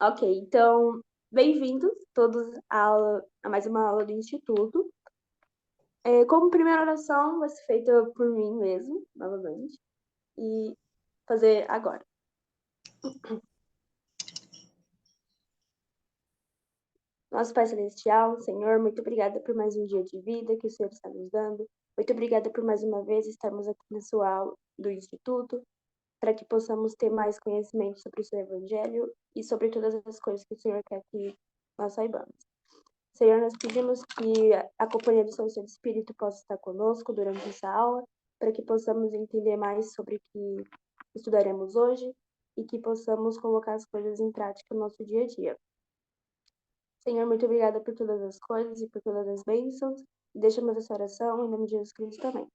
Ok, então, bem-vindos todos a mais uma aula do Instituto. Como primeira oração, vai ser feita por mim mesmo, novamente, e fazer agora. Nosso Pai Celestial, Senhor, muito obrigada por mais um dia de vida que o Senhor está nos dando. Muito obrigada por mais uma vez estarmos aqui na sua aula do Instituto, para que possamos ter mais conhecimento sobre o seu Evangelho e sobre todas as coisas que o Senhor quer que nós saibamos. Senhor, nós pedimos que a companhia do Seu Santo Espírito possa estar conosco durante essa aula, para que possamos entender mais sobre o que estudaremos hoje e que possamos colocar as coisas em prática no nosso dia a dia. Senhor, muito obrigada por todas as coisas e por todas as bênçãos. E deixamos essa oração em nome de Jesus Cristo também.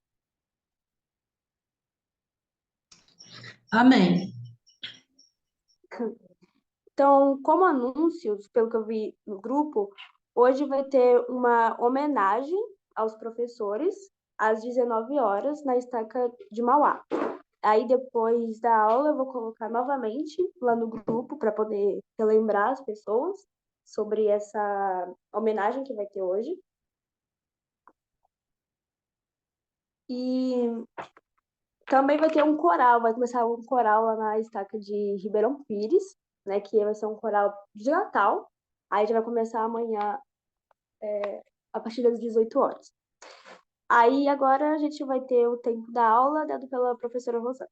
Amém. Então, como anúncios, pelo que eu vi no grupo, hoje vai ter uma homenagem aos professores às 19 horas na Estaca de Mauá. Aí, depois da aula, eu vou colocar novamente lá no grupo para poder relembrar as pessoas sobre essa homenagem que vai ter hoje. E também vai ter um coral, vai começar um coral lá na Estaca de Ribeirão Pires, né, que vai ser um coral de Natal. Aí já vai começar amanhã, a partir das 18 horas. Aí agora a gente vai ter o tempo da aula dado pela professora Rosana.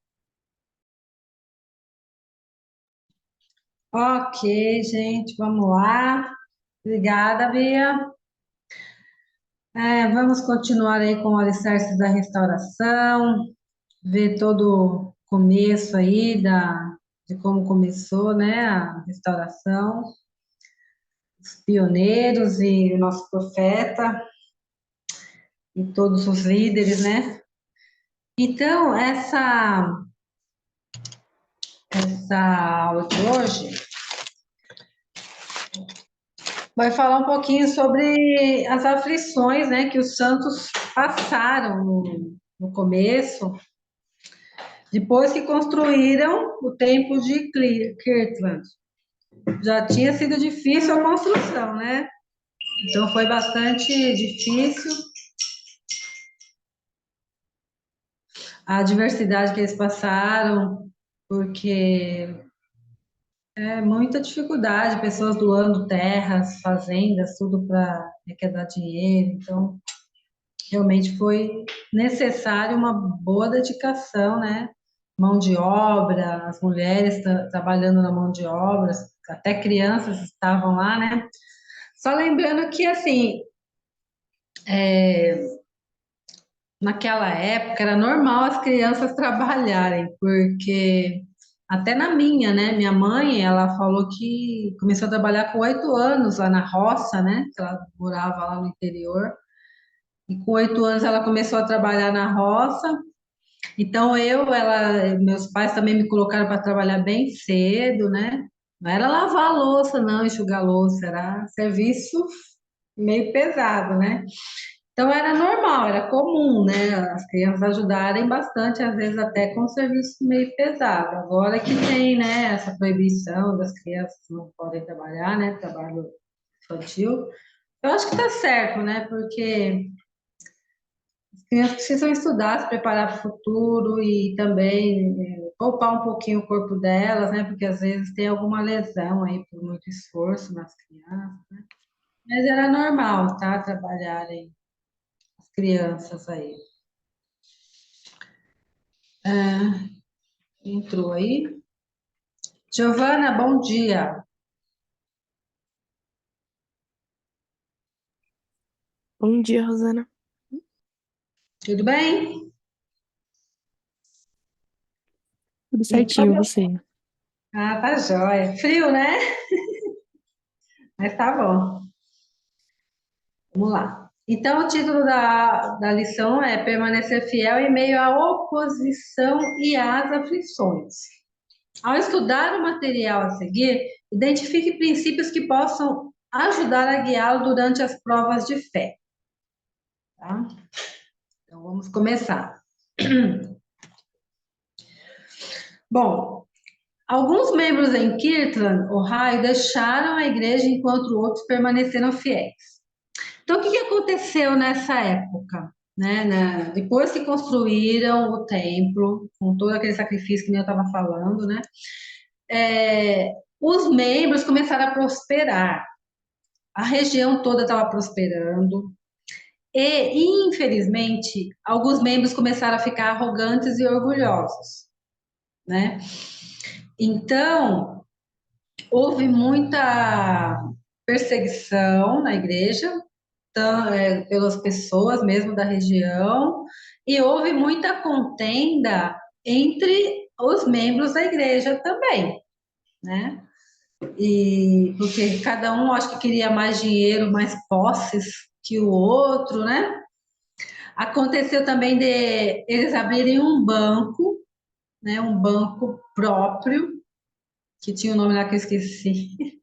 Ok, gente, vamos lá. Obrigada, Bia. Vamos continuar aí com o Alicerce da Restauração, ver todo o começo aí de como começou, né, a restauração, os pioneiros e o nosso profeta e todos os líderes, né? Então, essa aula de hoje vai falar um pouquinho sobre as aflições, né, que os santos passaram no começo, depois que construíram o templo de Kirtland. Já tinha sido difícil a construção, né? Então foi bastante difícil a adversidade que eles passaram, porque muita dificuldade, pessoas doando terras, fazendas, tudo para arrecadar dinheiro. Então, realmente foi necessário uma boa dedicação, né? Mão de obra, as mulheres trabalhando na mão de obra, até crianças estavam lá, né? Só lembrando que, assim, naquela época era normal as crianças trabalharem, porque até na minha, né? Minha mãe, ela falou que começou a trabalhar com 8 anos lá na roça, né? Ela morava lá no interior. E com 8 anos ela começou a trabalhar na roça. Então meus pais também me colocaram para trabalhar bem cedo, né? Não era lavar a louça, não, enxugar a louça, era serviço meio pesado, né? Então era normal, era comum, né? As crianças ajudarem bastante, às vezes até com serviço meio pesado. Agora que tem, né, essa proibição das crianças não podem trabalhar, né? Trabalho infantil. Eu acho que tá certo, né? Porque as crianças precisam estudar, se preparar para o futuro e também poupar um pouquinho o corpo delas, né? Porque às vezes tem alguma lesão aí por muito esforço nas crianças, né? Mas era normal, tá? Trabalharem as crianças aí. Entrou aí. Giovana, bom dia. Bom dia, Rosana. Tudo bem? Tudo Então, certinho, você? tá jóia. Frio, né? Mas tá bom. Vamos lá. Então, o título da lição é Permanecer fiel em meio à oposição e às aflições. Ao estudar o material a seguir, identifique princípios que possam ajudar a guiá-lo durante as provas de fé. Tá? Então, vamos começar. Bom, Alguns membros em Kirtland, Ohio, deixaram a igreja enquanto outros permaneceram fiéis. Então, o que aconteceu nessa época? Depois que construíram o templo, com todo aquele sacrifício que eu estava falando, né? Os membros começaram a prosperar. A região toda estava prosperando. E, infelizmente, alguns membros começaram a ficar arrogantes e orgulhosos, né? Então, houve muita perseguição na igreja, pelas pessoas mesmo da região, e houve muita contenda entre os membros da igreja também, né? E porque cada um acho que queria mais dinheiro, mais posses que o outro, né? Aconteceu também de eles abrirem um banco, né? Um banco próprio, que tinha o nome lá que eu esqueci.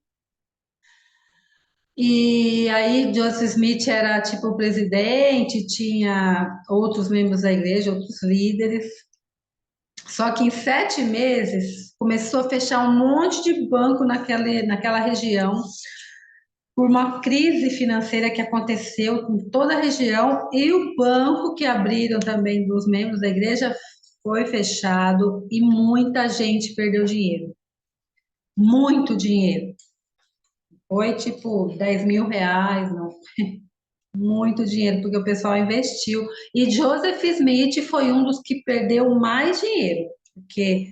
E aí Joseph Smith era tipo o presidente, tinha outros membros da igreja, outros líderes. Só que em 7 meses começou a fechar um monte de banco naquela região, por uma crise financeira que aconteceu com toda a região, e o banco que abriram também dos membros da igreja foi fechado e muita gente perdeu dinheiro. Muito dinheiro. Foi tipo R$ 10.000, não. Muito dinheiro, porque o pessoal investiu. E Joseph Smith foi um dos que perdeu mais dinheiro, porque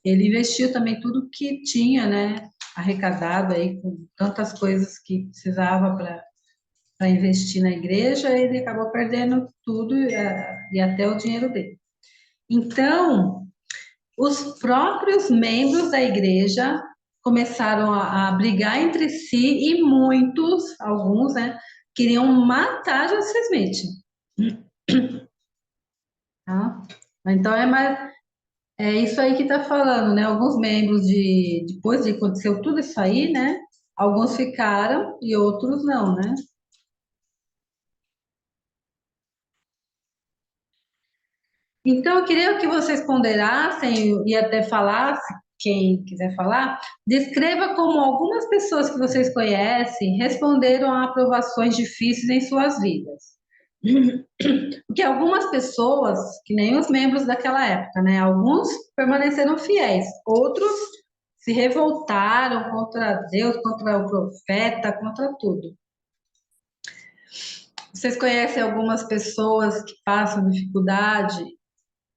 ele investiu também tudo que tinha, né, arrecadado aí com tantas coisas que precisava para investir na igreja, ele acabou perdendo tudo e até o dinheiro dele. Então, os próprios membros da igreja começaram a brigar entre si e muitos, alguns, né, queriam matar Joseph Smith. Tá? Então é isso aí que está falando, né? Alguns membros depois de aconteceu tudo isso aí, né? Alguns ficaram e outros não, né? Então, eu queria que vocês ponderassem e até falassem, quem quiser falar, descreva como algumas pessoas que vocês conhecem responderam a aprovações difíceis em suas vidas. Porque algumas pessoas, que nem os membros daquela época, né? Alguns permaneceram fiéis, outros se revoltaram contra Deus, contra o profeta, contra tudo. Vocês conhecem algumas pessoas que passam dificuldade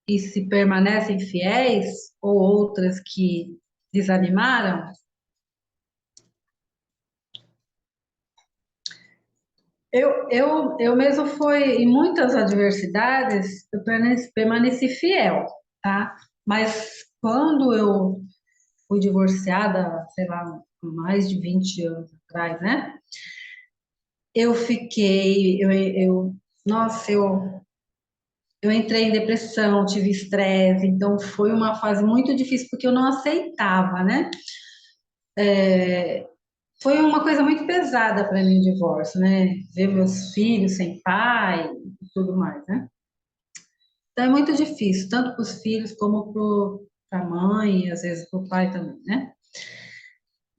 e se permanecem fiéis, ou outras que desanimaram? Eu mesmo fui em muitas adversidades, eu permaneci fiel, tá? Mas quando eu fui divorciada, sei lá, mais de 20 anos atrás, né? Eu fiquei, nossa, eu entrei em depressão, tive estresse, então foi uma fase muito difícil porque eu não aceitava, né? Foi uma coisa muito pesada para mim o divórcio, né? Ver meus filhos sem pai e tudo mais, né? Então é muito difícil, tanto para os filhos como para a mãe, e às vezes para o pai também, né?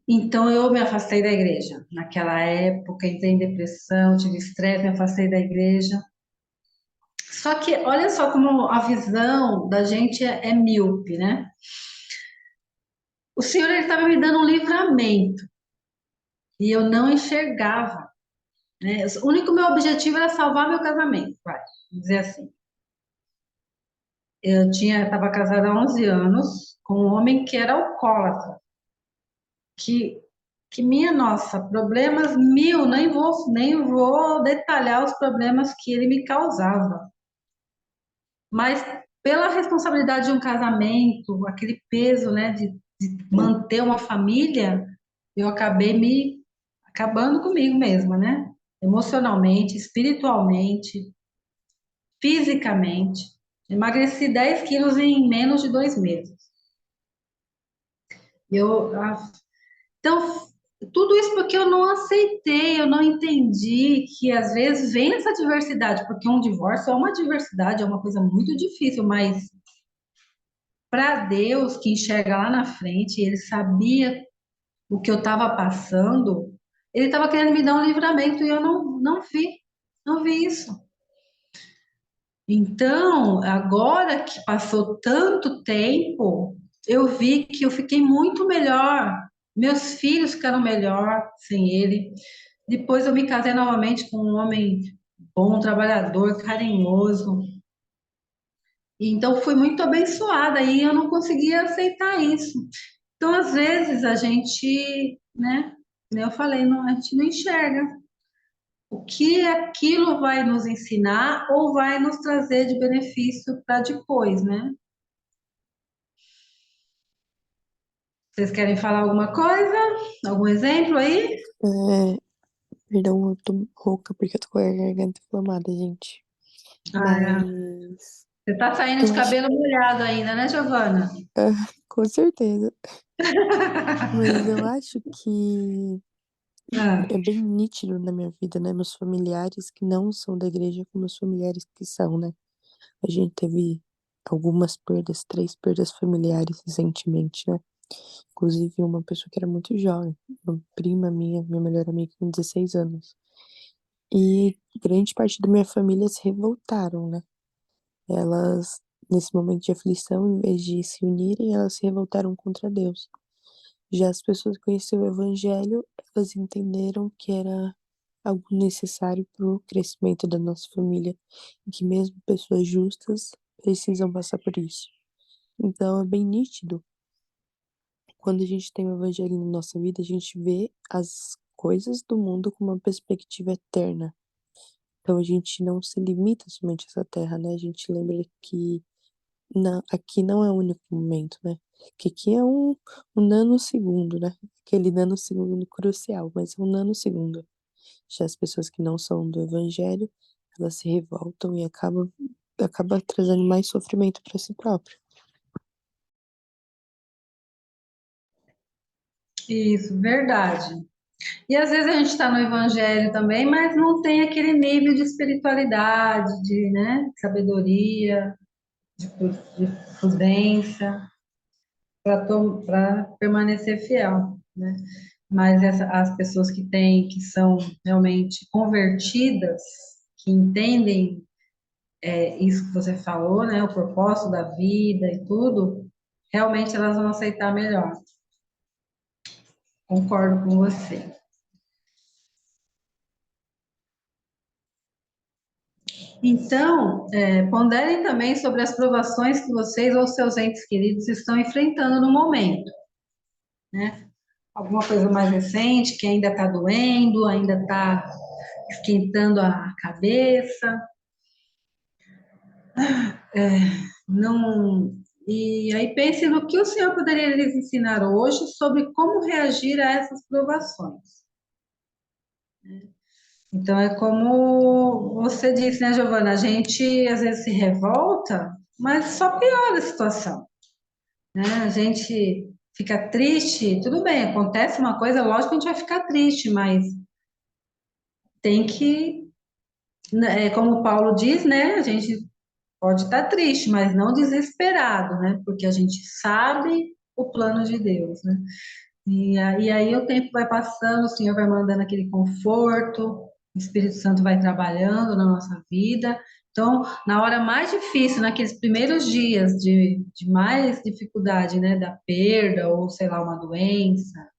Então eu me afastei da igreja. Naquela época, entrei em depressão, tive estresse, me afastei da igreja. Só que olha só como a visão da gente é míope, né? O Senhor ele estava me dando um livramento e eu não enxergava, né? O único meu objetivo era salvar meu casamento, vai, vamos dizer assim. Estava casada há 11 anos com um homem que era alcoólatra, que, que minha nossa, problemas mil, nem vou detalhar os problemas que ele me causava. Mas pela responsabilidade de um casamento, aquele peso, né, de manter uma família, eu acabei me acabando comigo mesma, né? Emocionalmente, espiritualmente, fisicamente. Emagreci 10 quilos em menos de 2 meses. Então, tudo isso porque eu não aceitei, eu não entendi que às vezes vem essa diversidade, porque um divórcio é uma diversidade, é uma coisa muito difícil, mas para Deus, que enxerga lá na frente, ele sabia o que eu estava passando, ele estava querendo me dar um livramento e eu não vi isso. Então, agora que passou tanto tempo, eu vi que eu fiquei muito melhor. Meus filhos ficaram melhor sem ele. Depois eu me casei novamente com um homem bom, trabalhador, carinhoso. Então fui muito abençoada e eu não conseguia aceitar isso. Então, às vezes, a gente, né, como eu falei, a gente não enxerga o que aquilo vai nos ensinar ou vai nos trazer de benefício para depois, né? Vocês querem falar alguma coisa? Algum exemplo aí? É, perdão, eu tô rouca porque eu tô com a garganta inflamada, gente. Ah, Mas você tá saindo eu de acho, cabelo molhado ainda, né, Giovana? ah, com certeza, mas eu acho que Ah, é bem nítido na minha vida, né? Meus familiares que não são da igreja com meus familiares que são, né? A gente teve algumas perdas, 3 perdas familiares recentemente, né? Inclusive uma pessoa que era muito jovem, uma prima minha, minha melhor amiga com 16 anos. E grande parte da minha família se revoltaram, né? Elas, nesse momento de aflição, em vez de se unirem, elas se revoltaram contra Deus. Já as pessoas que conheceram o Evangelho, elas entenderam que era algo necessário para o crescimento da nossa família e que mesmo pessoas justas precisam passar por isso. Então é bem nítido quando a gente tem o Evangelho na nossa vida, a gente vê as coisas do mundo com uma perspectiva eterna. Então a gente não se limita somente a essa terra, né? A gente lembra que aqui não é o único momento, né? Que aqui é um nanosegundo, né? Aquele nanosegundo crucial, mas é um nanosegundo. Já as pessoas que não são do evangelho, elas se revoltam e acaba trazendo mais sofrimento para si próprio. isso, verdade. E às vezes a gente está no evangelho também, mas não tem aquele nível de espiritualidade, de, né, sabedoria, de prudência, para permanecer fiel, né? Mas as pessoas que têm, que são realmente convertidas, que entendem isso que você falou, né, o propósito da vida e tudo, realmente elas vão aceitar melhor. Concordo com você. Então, ponderem também sobre as provações que vocês ou seus entes queridos estão enfrentando no momento, né? Alguma coisa mais recente que ainda está doendo, ainda está esquentando a cabeça, não. E aí pense no que o Senhor poderia lhes ensinar hoje sobre como reagir a essas provações. Então é como você disse, né, Giovana? A gente às vezes se revolta, mas só piora a situação, né? A gente fica triste, tudo bem, acontece uma coisa, lógico que a gente vai ficar triste, mas tem que, né, como o Paulo diz, né? A gente pode estar triste, mas não desesperado, né? Porque a gente sabe o plano de Deus, né? E aí o tempo vai passando, o Senhor vai mandando aquele conforto, o Espírito Santo vai trabalhando na nossa vida. Então, na hora mais difícil, naqueles primeiros dias de mais dificuldade, né, da perda, ou sei lá, uma doença,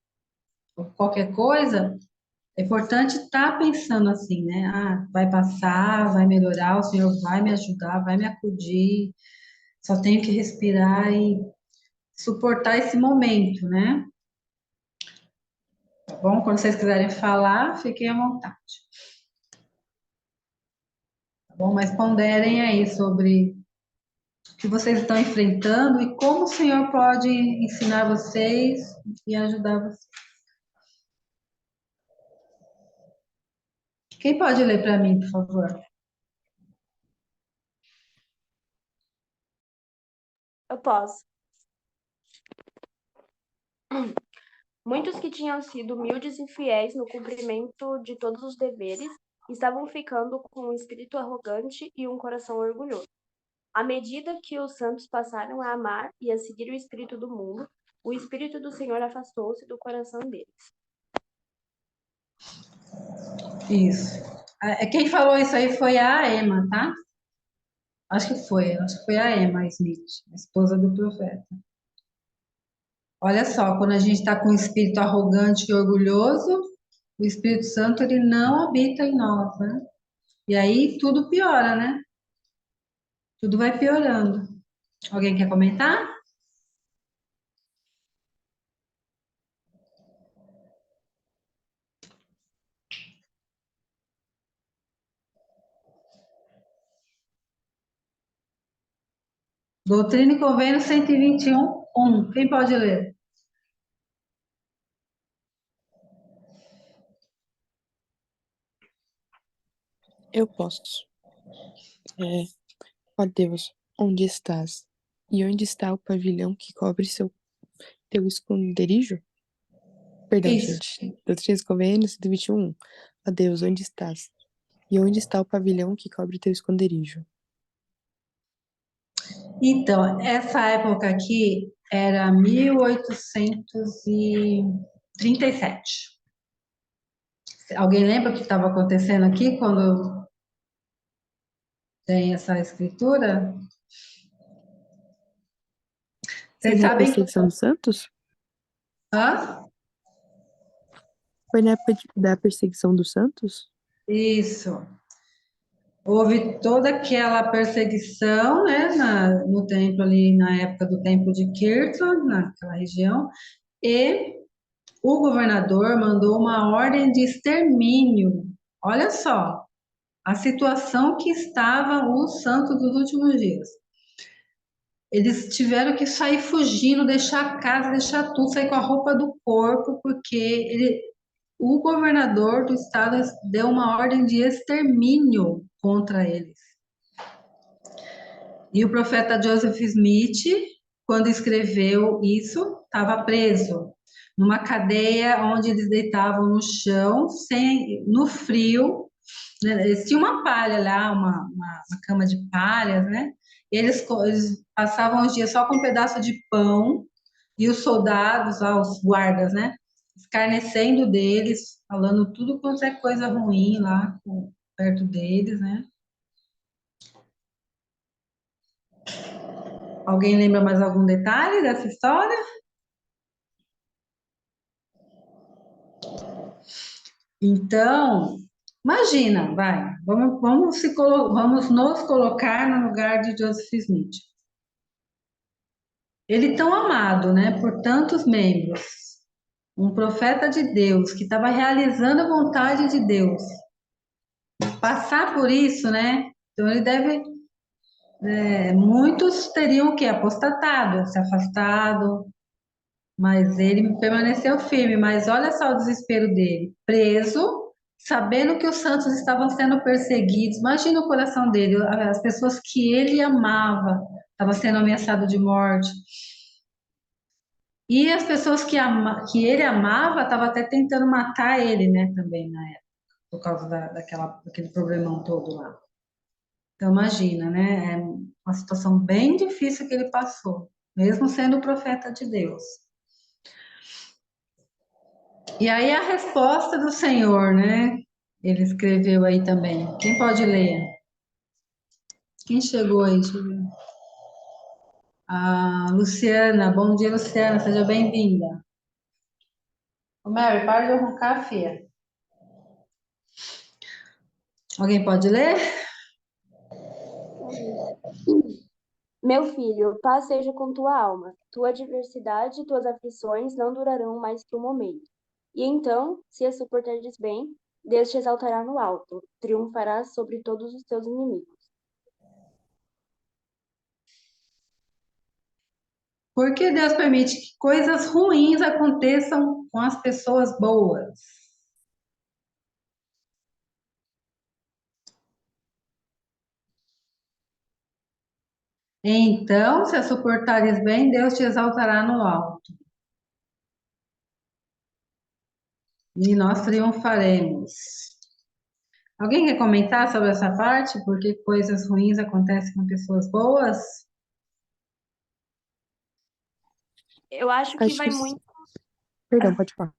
ou qualquer coisa, é importante estar pensando assim, né? Ah, vai passar, vai melhorar, o Senhor vai me ajudar, vai me acudir, só tenho que respirar e suportar esse momento, né? Tá bom? Quando vocês quiserem falar, fiquem à vontade. Tá bom? Mas ponderem aí sobre o que vocês estão enfrentando e como o Senhor pode ensinar vocês e ajudar vocês. Quem pode ler para mim, por favor? Eu posso. Muitos que tinham sido humildes e fiéis no cumprimento de todos os deveres estavam ficando com um espírito arrogante e um coração orgulhoso. À medida que os santos passaram a amar e a seguir o espírito do mundo, o Espírito do Senhor afastou-se do coração deles. Isso. Quem falou isso aí foi a Emma, tá? Acho que foi a Emma Smith, a esposa do profeta. Olha só, quando a gente está com um espírito arrogante e orgulhoso, o Espírito Santo ele não habita em nós, né? E aí tudo piora, né? Tudo vai piorando. Alguém quer comentar? Doutrina e Convênio 121, 1. Quem pode ler? Eu posso. Ó Deus, onde estás? E onde está o pavilhão que cobre teu esconderijo? Perdão, Isso. gente. Doutrinas e Convênios 121. Ó Deus, onde estás? E onde está o pavilhão que cobre teu esconderijo? Então, essa época aqui era 1837. Alguém lembra o que estava acontecendo aqui quando tem essa escritura? Foi Vocês na sabem que... perseguição dos santos? Hã? Foi na época da perseguição dos santos? Isso. Houve toda aquela perseguição, né, no templo ali, na época do templo de Kirtland, naquela região, e o governador mandou uma ordem de extermínio. Olha só a situação que estavam os santos dos últimos dias. Eles tiveram que sair fugindo, deixar a casa, deixar tudo, sair com a roupa do corpo, porque o governador do estado deu uma ordem de extermínio contra eles. E o profeta Joseph Smith, quando escreveu isso, estava preso numa cadeia onde eles deitavam no chão, no frio, né? Eles tinham uma palha lá, uma cama de palhas, né? Eles passavam os dias só com um pedaço de pão e os soldados, lá, os guardas, né? Escarnecendo deles, falando tudo quanto é coisa ruim lá perto deles, né? Alguém lembra mais algum detalhe dessa história? Então, imagina, vai, vamos nos colocar no lugar de Joseph Smith. Ele tão amado, né, por tantos membros, um profeta de Deus que estava realizando a vontade de Deus, passar por isso, né? Então ele deve, muitos teriam o quê? Apostatado, se afastado, mas ele permaneceu firme. Mas olha só o desespero dele, preso, sabendo que os santos estavam sendo perseguidos. Imagina o coração dele, as pessoas que ele amava estavam sendo ameaçadas de morte. E as pessoas que ele amava estavam até tentando matar ele, né, também na época, por causa daquele problemão todo lá. Então, imagina, né? É uma situação bem difícil que ele passou, mesmo sendo profeta de Deus. E aí a resposta do Senhor, né? Ele escreveu aí também. Quem pode ler? Quem chegou aí? Deixa eu ver. A Luciana. Bom dia, Luciana. Seja bem-vinda. Ô, Mary, para de roncar, filha. Alguém pode ler? Meu filho, paz seja com tua alma. Tua adversidade e tuas aflições não durarão mais que um momento. E então, se as suportares bem, Deus te exaltará no alto, triunfarás sobre todos os teus inimigos. Por que Deus permite que coisas ruins aconteçam com as pessoas boas? Então, se as suportares bem, Deus te exaltará no alto. E nós triunfaremos. Alguém quer comentar sobre essa parte? Por que coisas ruins acontecem com pessoas boas? Eu acho que Acho vai que. muito. Perdão, pode falar.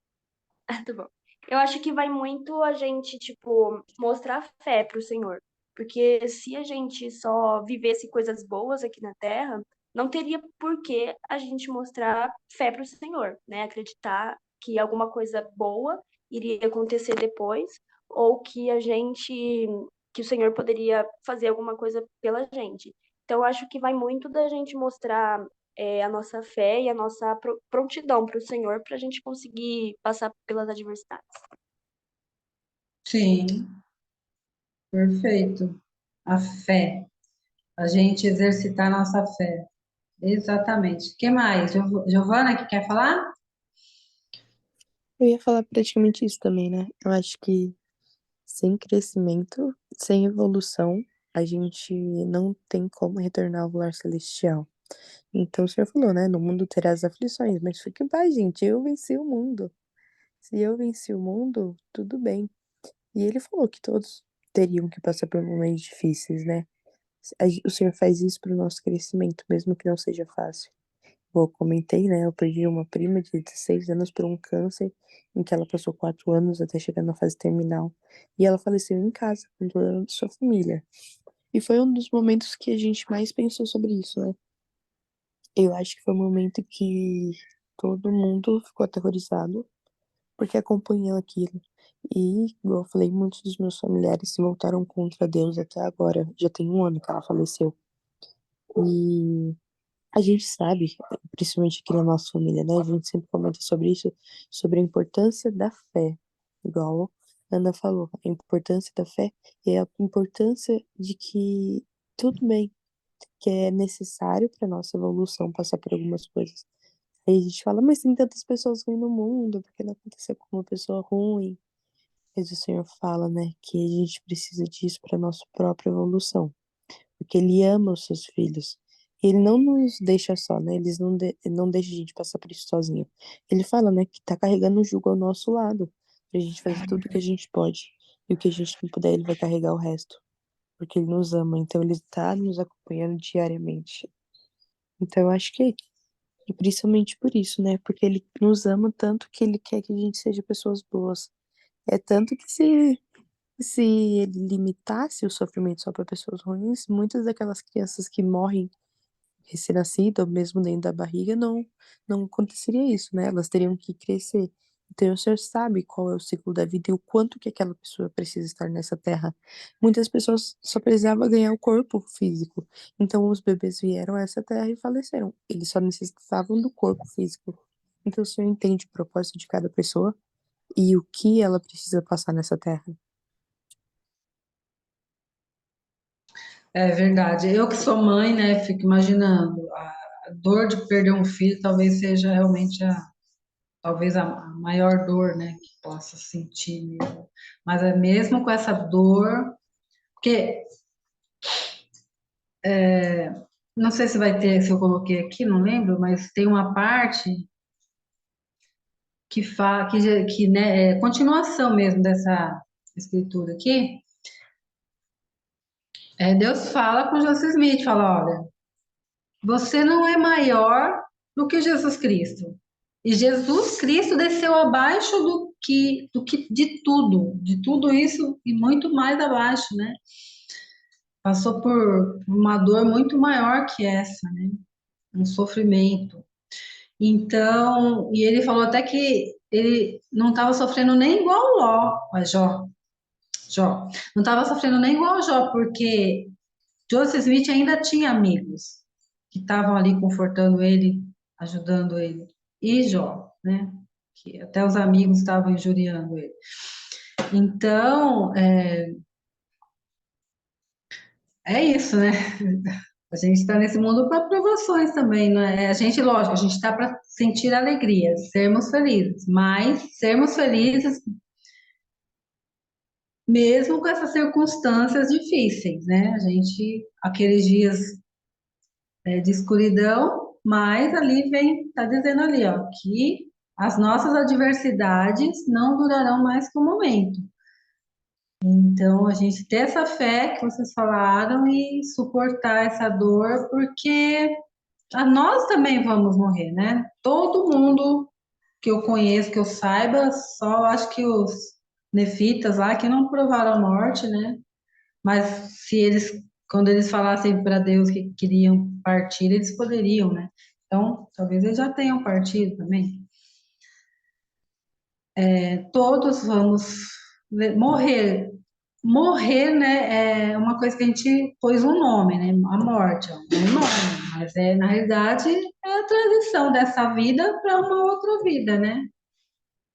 Tá bom. Eu acho que vai muito a gente, tipo, mostrar fé pro Senhor. Porque se a gente só vivesse coisas boas aqui na Terra, não teria por que a gente mostrar fé pro Senhor, né? Acreditar que alguma coisa boa iria acontecer depois, ou que que o Senhor poderia fazer alguma coisa pela gente. Então, eu acho que vai muito da gente mostrar a nossa fé e a nossa prontidão para o Senhor para a gente conseguir passar pelas adversidades. Sim, perfeito. A fé. A gente exercitar nossa fé. Exatamente. O que mais? Giovana, que quer falar? Eu ia falar praticamente isso também, né? Eu acho que sem crescimento, sem evolução, a gente não tem como retornar ao lar celestial. Então o Senhor falou, né? No mundo terás aflições, mas fique em paz, gente. Eu venci o mundo. Se eu venci o mundo, tudo bem. E ele falou que todos teriam que passar por momentos difíceis, né? O Senhor faz isso para o nosso crescimento, mesmo que não seja fácil. Como eu comentei, né? Eu perdi uma prima de 16 anos por um câncer, em que ela passou 4 anos até chegar na fase terminal. E ela faleceu em casa, com toda a sua família. E foi um dos momentos que a gente mais pensou sobre isso, né? Eu acho que foi um momento que todo mundo ficou aterrorizado, porque acompanhou aquilo. E, igual eu falei, muitos dos meus familiares se voltaram contra Deus até agora. Já tem um ano que ela faleceu. E a gente sabe, principalmente aqui na nossa família, né? A gente sempre comenta sobre isso, sobre a importância da fé. Igual a Ana falou, a importância da fé e a importância de que tudo bem, que é necessário para nossa evolução passar por algumas coisas. Aí a gente fala, mas tem tantas pessoas ruins no mundo, por que não aconteceu com uma pessoa ruim? Mas o Senhor fala, né, que a gente precisa disso para nossa própria evolução, porque Ele ama os seus filhos. Ele não nos deixa só, né? Ele não deixa a gente passar por isso sozinho. Ele fala, né, que tá carregando o jugo ao nosso lado, pra gente fazer tudo o que a gente pode. E o que a gente não puder, Ele vai carregar o resto. Porque Ele nos ama, então Ele tá nos acompanhando diariamente. Então eu acho que, e principalmente por isso, né? Porque Ele nos ama tanto que Ele quer que a gente seja pessoas boas. É tanto que se ele limitasse o sofrimento só para pessoas ruins, muitas daquelas crianças que morrem recém-nascida ou mesmo dentro da barriga não aconteceria isso, né? Elas teriam que crescer. Então o Senhor sabe qual é o ciclo da vida e o quanto que aquela pessoa precisa estar nessa terra. Muitas pessoas só precisavam ganhar o corpo físico. Então os bebês vieram a essa terra e faleceram. Eles só necessitavam do corpo físico. Então o Senhor entende o propósito de cada pessoa e o que ela precisa passar nessa terra. É verdade. Eu que sou mãe, né, fico imaginando a dor de perder um filho talvez seja realmente talvez a maior dor, né, que possa sentir mesmo. Mas é mesmo com essa dor, porque não sei se vai ter, se eu coloquei aqui, não lembro, mas tem uma parte que né, é continuação mesmo dessa escritura aqui. Deus fala com José Smith, fala, olha, você não é maior do que Jesus Cristo. E Jesus Cristo desceu abaixo de tudo isso e muito mais abaixo, né? Passou por uma dor muito maior que essa, né? Um sofrimento. Então, e ele falou até que ele não estava sofrendo nem igual Jó, não estava sofrendo nem igual Jó, porque Joseph Smith ainda tinha amigos que estavam ali confortando ele, ajudando ele. E Jó, né? Que até os amigos estavam injuriando ele. Então, é isso, né? A gente está nesse mundo para provações também, né? A gente, lógico, a gente está para sentir alegria, sermos felizes, mas sermos felizes mesmo com essas circunstâncias difíceis, né? A gente, aqueles dias de escuridão, mas ali vem, está dizendo ali, ó, que as nossas adversidades não durarão mais que um momento. Então, a gente ter essa fé que vocês falaram e suportar essa dor, porque nós também vamos morrer, né? Todo mundo que eu conheço, que eu saiba, só acho que os nefitas lá que não provaram a morte, né? Mas se eles, quando eles falassem para Deus que queriam partir, eles poderiam, né? Então, talvez eles já tenham partido também. Todos vamos morrer. Morrer, né, é uma coisa que a gente pôs um nome, né? A morte, é um nome, mas na realidade é a transição dessa vida para uma outra vida, né?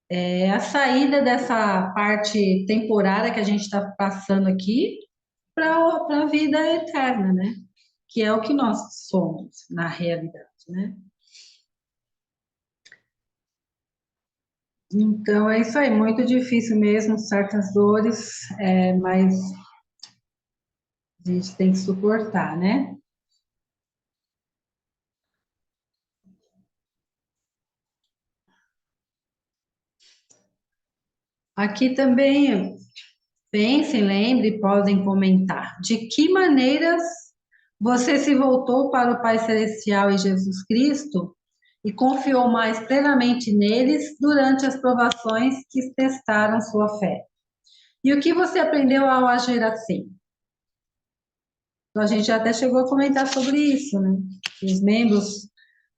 É a saída dessa parte temporária que a gente está passando aqui para a vida eterna, né? Que é o que nós somos na realidade, né? Então é isso aí, muito difícil mesmo, certas dores, mas a gente tem que suportar, né? Aqui também pensem, lembre, podem comentar. De que maneiras você se voltou para o Pai Celestial e Jesus Cristo e confiou mais plenamente neles durante as provações que testaram sua fé? E o que você aprendeu ao agir assim? Então, a gente já até chegou a comentar sobre isso, né? Os membros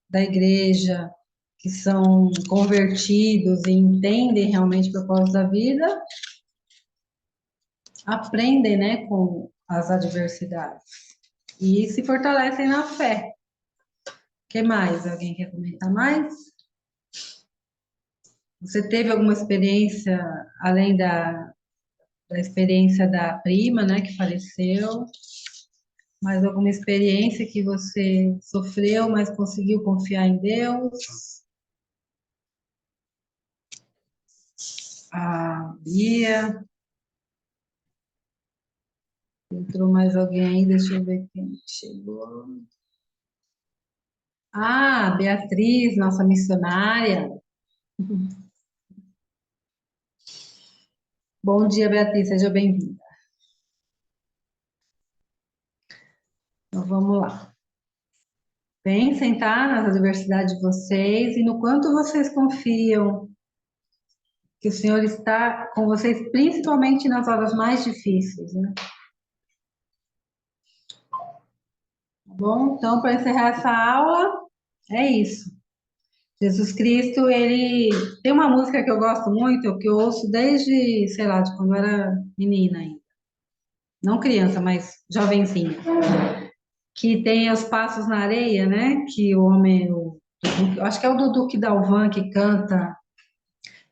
da igreja que são convertidos e entendem realmente o propósito da vida, aprendem, né, com as adversidades e se fortalecem na fé. O que mais? Alguém quer comentar mais? Você teve alguma experiência, além da experiência da prima, né, que faleceu? Mais alguma experiência que você sofreu, mas conseguiu confiar em Deus? A Bia, entrou mais alguém aí, deixa eu ver quem chegou. Ah, Beatriz, nossa missionária. Bom dia, Beatriz, seja bem-vinda. Então, vamos lá. Pensem, tá, nas adversidades de vocês e no quanto vocês confiam que o Senhor está com vocês, principalmente nas horas mais difíceis, né? Tá bom? Então, para encerrar essa aula, é isso. Jesus Cristo, ele tem uma música que eu gosto muito, que eu ouço desde, sei lá, de quando eu era menina ainda. Não criança, mas jovenzinha. Que tem os passos na areia, né? Que o homem, eu acho que é o do Duque Dalvan que canta,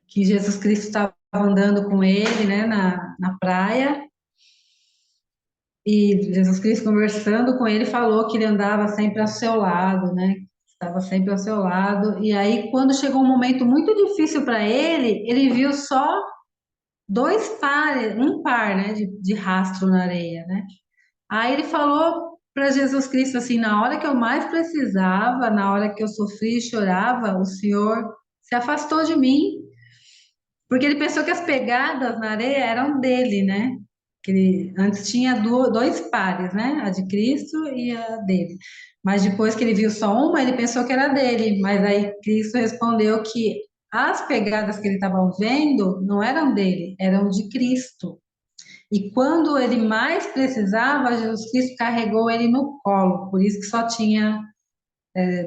que Jesus Cristo estava andando com ele, né, na praia, e Jesus Cristo conversando com ele falou que ele andava sempre ao seu lado, né? Estava sempre ao seu lado. E aí, quando chegou um momento muito difícil para ele, ele viu só dois pares, um par, né, de rastro na areia, né? Aí ele falou para Jesus Cristo assim: na hora que eu mais precisava, na hora que eu sofri e chorava, o Senhor se afastou de mim, porque ele pensou que as pegadas na areia eram dele, né? Que ele antes tinha dois pares, né? A de Cristo e a dele. Mas depois que ele viu só uma, ele pensou que era dele. Mas aí Cristo respondeu que as pegadas que ele estava vendo não eram dele, eram de Cristo. E quando ele mais precisava, Jesus Cristo carregou ele no colo, por isso que só tinha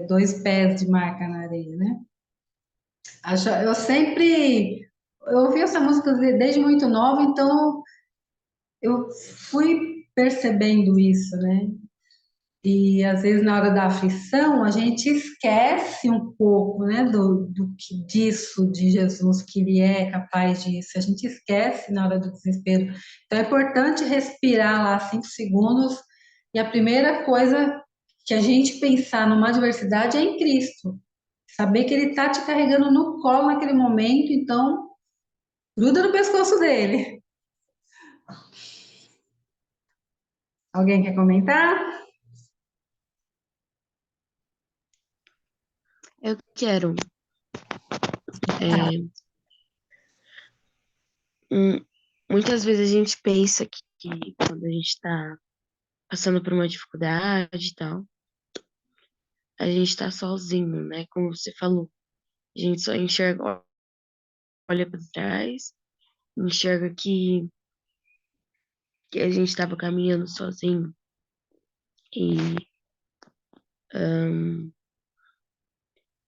dois pés de marca na areia, né? Eu sempre eu ouvi essa música desde muito nova, então eu fui percebendo isso, né? E às vezes na hora da aflição a gente esquece um pouco, né, do que disso de Jesus, que ele é capaz disso. A gente esquece na hora do desespero. Então é importante respirar lá 5 segundos e a primeira coisa que a gente pensar numa adversidade é em Cristo. Saber que ele está te carregando no colo naquele momento, então gruda no pescoço dele. Alguém quer comentar? Eu quero. Tá. É, um, muitas vezes a gente pensa que quando a gente está passando por uma dificuldade e tal, a gente está sozinho, né? Como você falou, a gente só enxerga, olha para trás, enxerga que a gente estava caminhando sozinho. E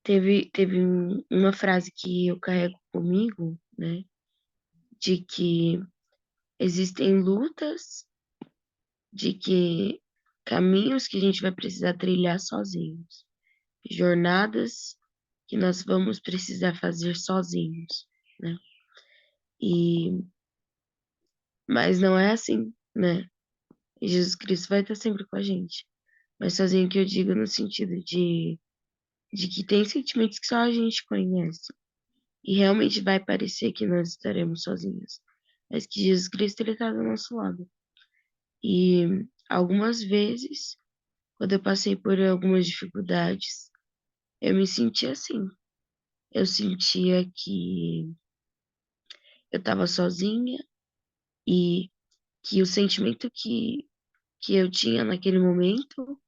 teve uma frase que eu carrego comigo, né? De que existem lutas, de que caminhos que a gente vai precisar trilhar sozinhos, jornadas que nós vamos precisar fazer sozinhos, né? E mas não é assim, né? E Jesus Cristo vai estar sempre com a gente. Mas sozinho que eu digo no sentido de que tem sentimentos que só a gente conhece. E realmente vai parecer que nós estaremos sozinhos. Mas que Jesus Cristo ele está do nosso lado. E algumas vezes, quando eu passei por algumas dificuldades, eu me sentia assim. Eu sentia que eu estava sozinha e que o sentimento que eu tinha naquele momento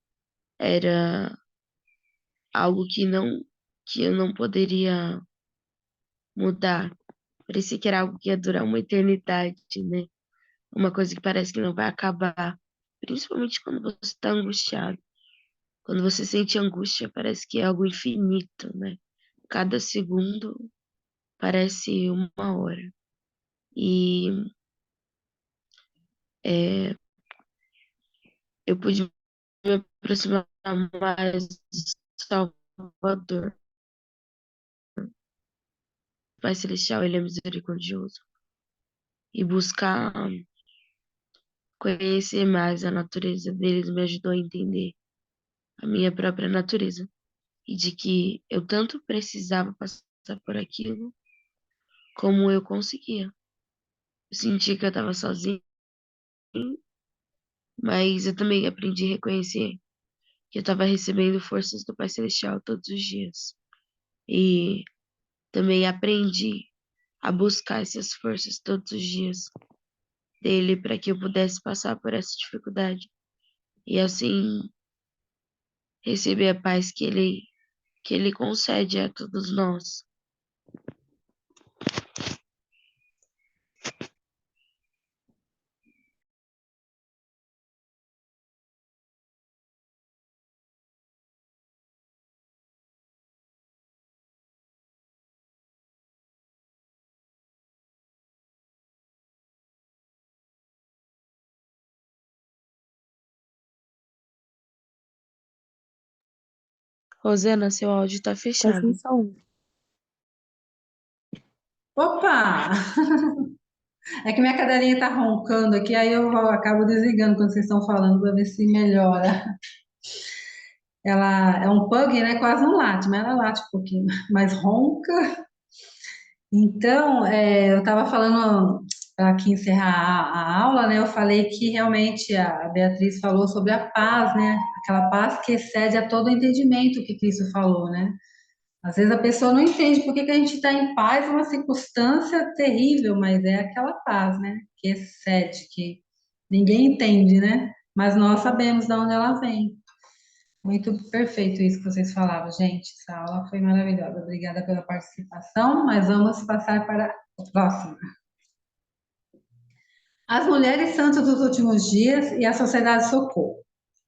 era algo que eu não poderia mudar. Parecia que era algo que ia durar uma eternidade, né? Uma coisa que parece que não vai acabar. Principalmente quando você está angustiado. Quando você sente angústia, parece que é algo infinito, né? Cada segundo parece uma hora. E é, eu pude me aproximar mais de Salvador. O Pai Celestial, ele é misericordioso. E buscar conhecer mais a natureza deles me ajudou a entender a minha própria natureza. E de que eu tanto precisava passar por aquilo, como eu conseguia. Eu senti que eu estava sozinha, mas eu também aprendi a reconhecer que eu estava recebendo forças do Pai Celestial todos os dias. E também aprendi a buscar essas forças todos os dias dele para que eu pudesse passar por essa dificuldade. E assim receber a paz que ele concede a todos nós. Rosana, seu áudio está Tá fechado. sem som. Opa! É que minha cadelinha tá roncando aqui, aí eu acabo desligando quando vocês estão falando para ver se melhora. Ela é um pug, né? Quase não late, mas ela late um pouquinho, mas ronca. Então, eu estava falando, para aqui encerrar a aula, né? Eu falei que realmente a Beatriz falou sobre a paz, né? Aquela paz que excede a todo entendimento que Cristo falou, né? Às vezes a pessoa não entende por que que a gente está em paz numa circunstância terrível, mas é aquela paz, né? Que excede, que ninguém entende, né? Mas nós sabemos de onde ela vem. Muito perfeito isso que vocês falaram, gente. Essa aula foi maravilhosa. Obrigada pela participação, mas vamos passar para a próxima. As mulheres santas dos últimos dias e a sociedade socorro.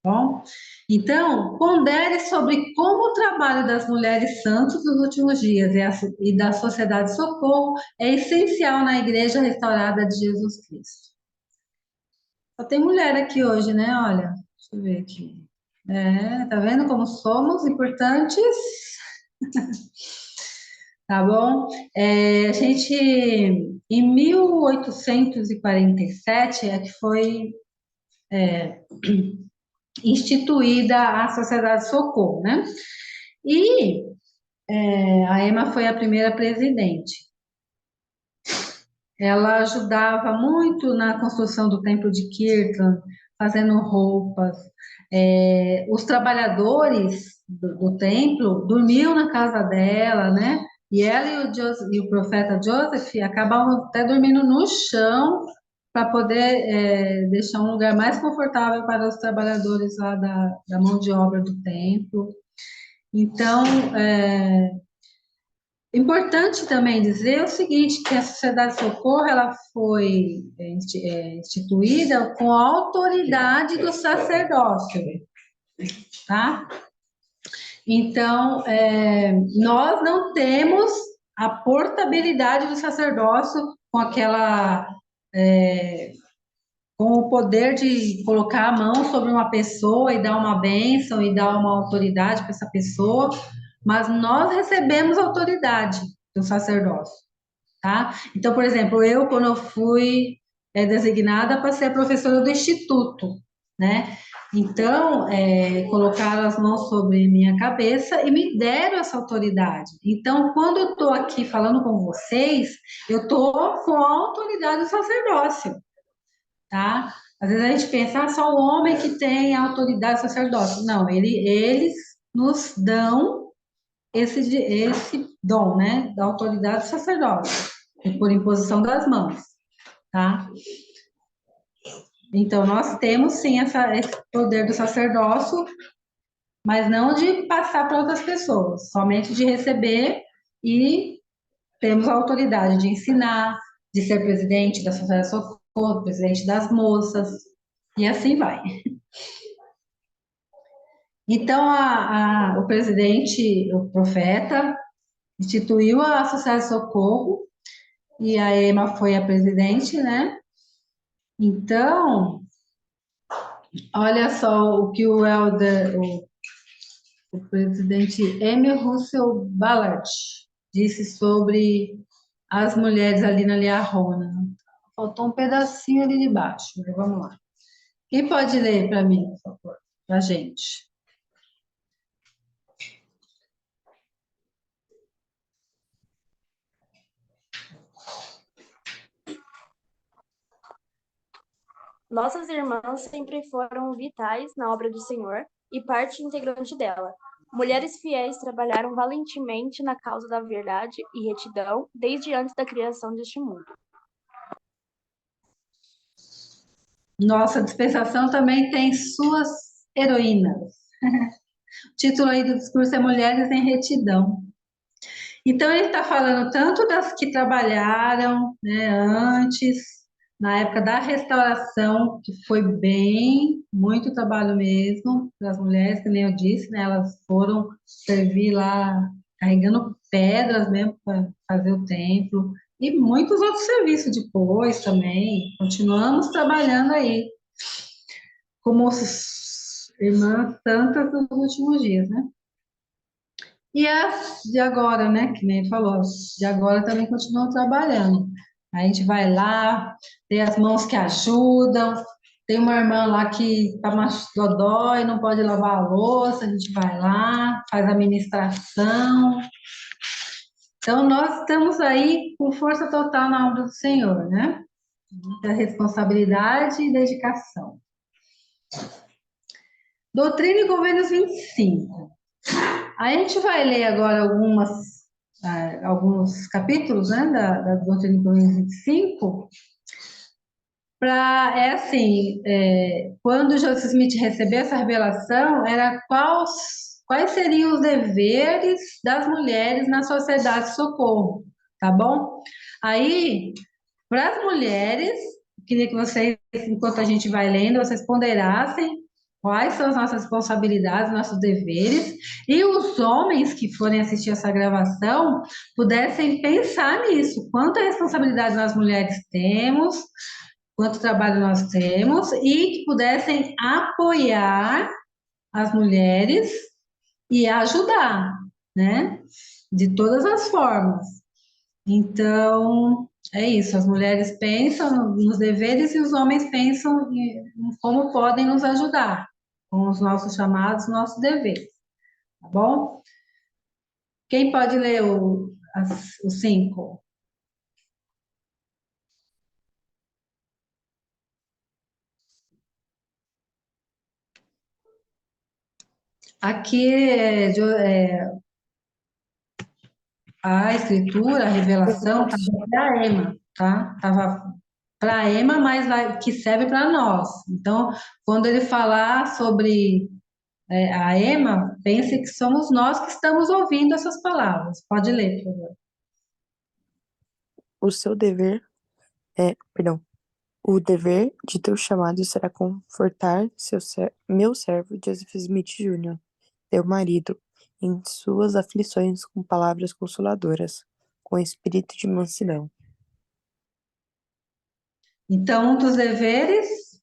Bom, então, pondere sobre como o trabalho das mulheres santas dos últimos dias e da sociedade socorro é essencial na Igreja Restaurada de Jesus Cristo. Só tem mulher aqui hoje, né? Olha, deixa eu ver aqui. Tá vendo como somos importantes? Tá bom? A gente, em 1847, é que foi instituída a Sociedade Socorro, né? E a Emma foi a primeira presidente. Ela ajudava muito na construção do Templo de Kirtland, fazendo roupas. Os trabalhadores do templo dormiam na casa dela, né? E ela e o profeta Joseph acabavam até dormindo no chão para poder deixar um lugar mais confortável para os trabalhadores lá da mão de obra do templo. Então, importante também dizer o seguinte, que a Sociedade de Socorro ela foi instituída com a autoridade do sacerdócio, tá? Então, nós não temos a portabilidade do sacerdócio com com o poder de colocar a mão sobre uma pessoa e dar uma bênção e dar uma autoridade para essa pessoa, mas nós recebemos autoridade do sacerdócio, tá? Então, por exemplo, quando eu fui designada para ser professora do instituto, né? Então, colocaram as mãos sobre minha cabeça e me deram essa autoridade. Então, quando eu estou aqui falando com vocês, eu estou com a autoridade do sacerdócio, tá? Às vezes a gente pensa, só o homem que tem a autoridade do sacerdócio. Não, eles nos dão esse dom, né? Da autoridade do sacerdócio, por imposição das mãos, tá? Então, nós temos sim esse poder do sacerdócio, mas não de passar para outras pessoas, somente de receber e temos a autoridade de ensinar, de ser presidente da Sociedade de Socorro, presidente das moças, e assim vai. Então, o presidente, o profeta, instituiu a Sociedade de Socorro, e a Ema foi a presidente, né? Então, olha só o que o presidente Emil Russell Ballard disse sobre as mulheres ali na Liarona. Faltou um pedacinho ali de baixo, mas vamos lá. Quem pode ler para mim, por favor, para a gente? Nossas irmãs sempre foram vitais na obra do Senhor e parte integrante dela. Mulheres fiéis trabalharam valentemente na causa da verdade e retidão desde antes da criação deste mundo. Nossa dispensação também tem suas heroínas. O título aí do discurso é Mulheres em Retidão. Então, ele está falando tanto das que trabalharam, né, antes, na época da restauração, que foi muito trabalho mesmo, das mulheres, que nem eu disse, né, elas foram servir lá, carregando pedras mesmo para fazer o templo, e muitos outros serviços depois também, continuamos trabalhando aí, como irmãs tantas nos últimos dias, né? E as de agora, né? Que nem ele falou, as de agora também continuam trabalhando. A gente vai lá, tem as mãos que ajudam, tem uma irmã lá que tá mais dodói e não pode lavar a louça, a gente vai lá, faz a ministração. Então, nós estamos aí com força total na obra do Senhor, né? Muita responsabilidade e dedicação. Doutrina e Convênios 25. A gente vai ler agora alguns capítulos, né, da Doutrina e Convênios 25, quando Joseph Smith recebeu essa revelação, era quais seriam os deveres das mulheres na sociedade de socorro, tá bom? Aí, para as mulheres, queria que vocês, enquanto a gente vai lendo, vocês ponderassem quais são as nossas responsabilidades, nossos deveres, e os homens que forem assistir essa gravação pudessem pensar nisso, quanta responsabilidade nós mulheres temos, quanto trabalho nós temos, e que pudessem apoiar as mulheres e ajudar, né? De todas as formas. Então, é isso, as mulheres pensam nos deveres e os homens pensam em como podem nos ajudar com os nossos chamados, nossos deveres, tá bom? Quem pode ler os 5? Aqui a escritura, a revelação, estava para a Ema, tá? Estava para a Ema, mas que serve para nós. Então, quando ele falar sobre a Ema, pense que somos nós que estamos ouvindo essas palavras. Pode ler, por favor. O seu dever perdão, o dever de teu chamado será confortar meu servo Joseph Smith Jr., teu marido, em suas aflições com palavras consoladoras, com espírito de mansidão. Então, um dos deveres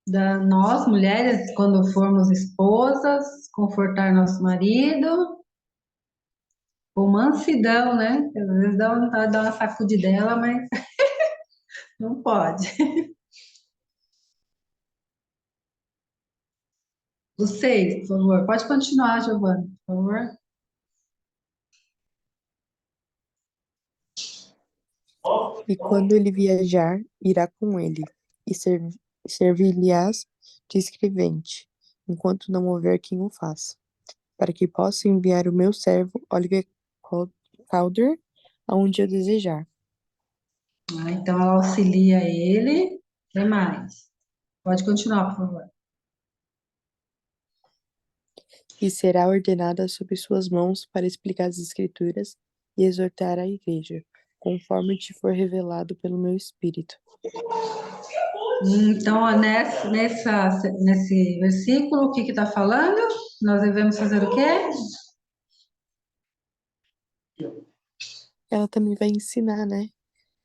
da nós, mulheres, quando formos esposas, confortar nosso marido, com mansidão, né? Às vezes dá vontade de dar uma sacudidela, mas não pode. O 6, por favor. Pode continuar, Giovana, por favor. E quando ele viajar, irá com ele, e servir-lhe-ás de escrevente, enquanto não houver quem o faça, para que possa enviar o meu servo Oliver Calder aonde eu desejar. Então, ela auxilia ele. O que mais? Pode continuar, por favor. E será ordenada sob suas mãos para explicar as Escrituras e exortar a igreja, conforme te for revelado pelo meu Espírito. Então, ó, nesse versículo, o que está falando? Nós devemos fazer o quê? Ela também vai ensinar, né?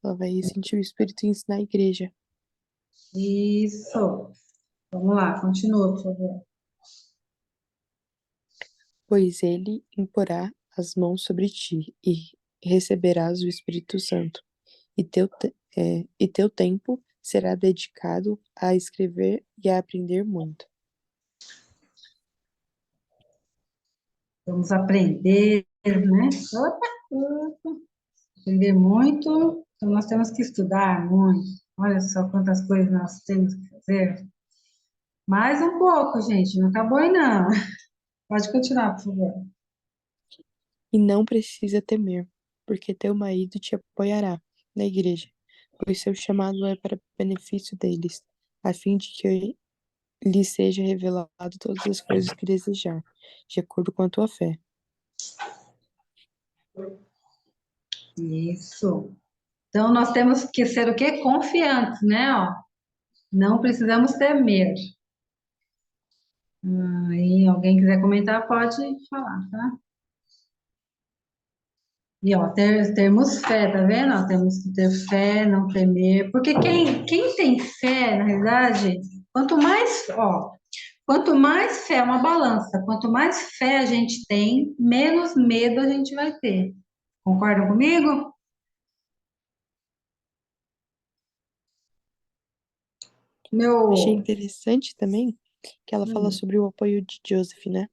Ela vai sentir o Espírito e ensinar a igreja. Isso. Vamos lá, continua, por favor. Pois ele imporá as mãos sobre ti, e receberás o Espírito Santo, e teu tempo será dedicado a escrever e a aprender muito. Vamos aprender, né? Aprender muito. Então, nós temos que estudar muito. Olha só quantas coisas nós temos que fazer. Mais um pouco, gente. Não acabou aí, não. Pode continuar, por favor. E não precisa temer, porque teu marido te apoiará na igreja, pois seu chamado é para benefício deles, a fim de que lhe seja revelado todas as coisas que desejar, de acordo com a tua fé. Isso. Então, nós temos que ser o quê? Confiantes, né? Ó, não precisamos temer. Aí, alguém quiser comentar, pode falar, tá? E, ó, termos fé, tá vendo? Ó, temos que ter fé, não temer. Porque quem tem fé, na realidade, quanto mais fé é uma balança, quanto mais fé a gente tem, menos medo a gente vai ter. Concordam comigo? Achei Meu. interessante também que ela fala sobre o apoio de Joseph, né?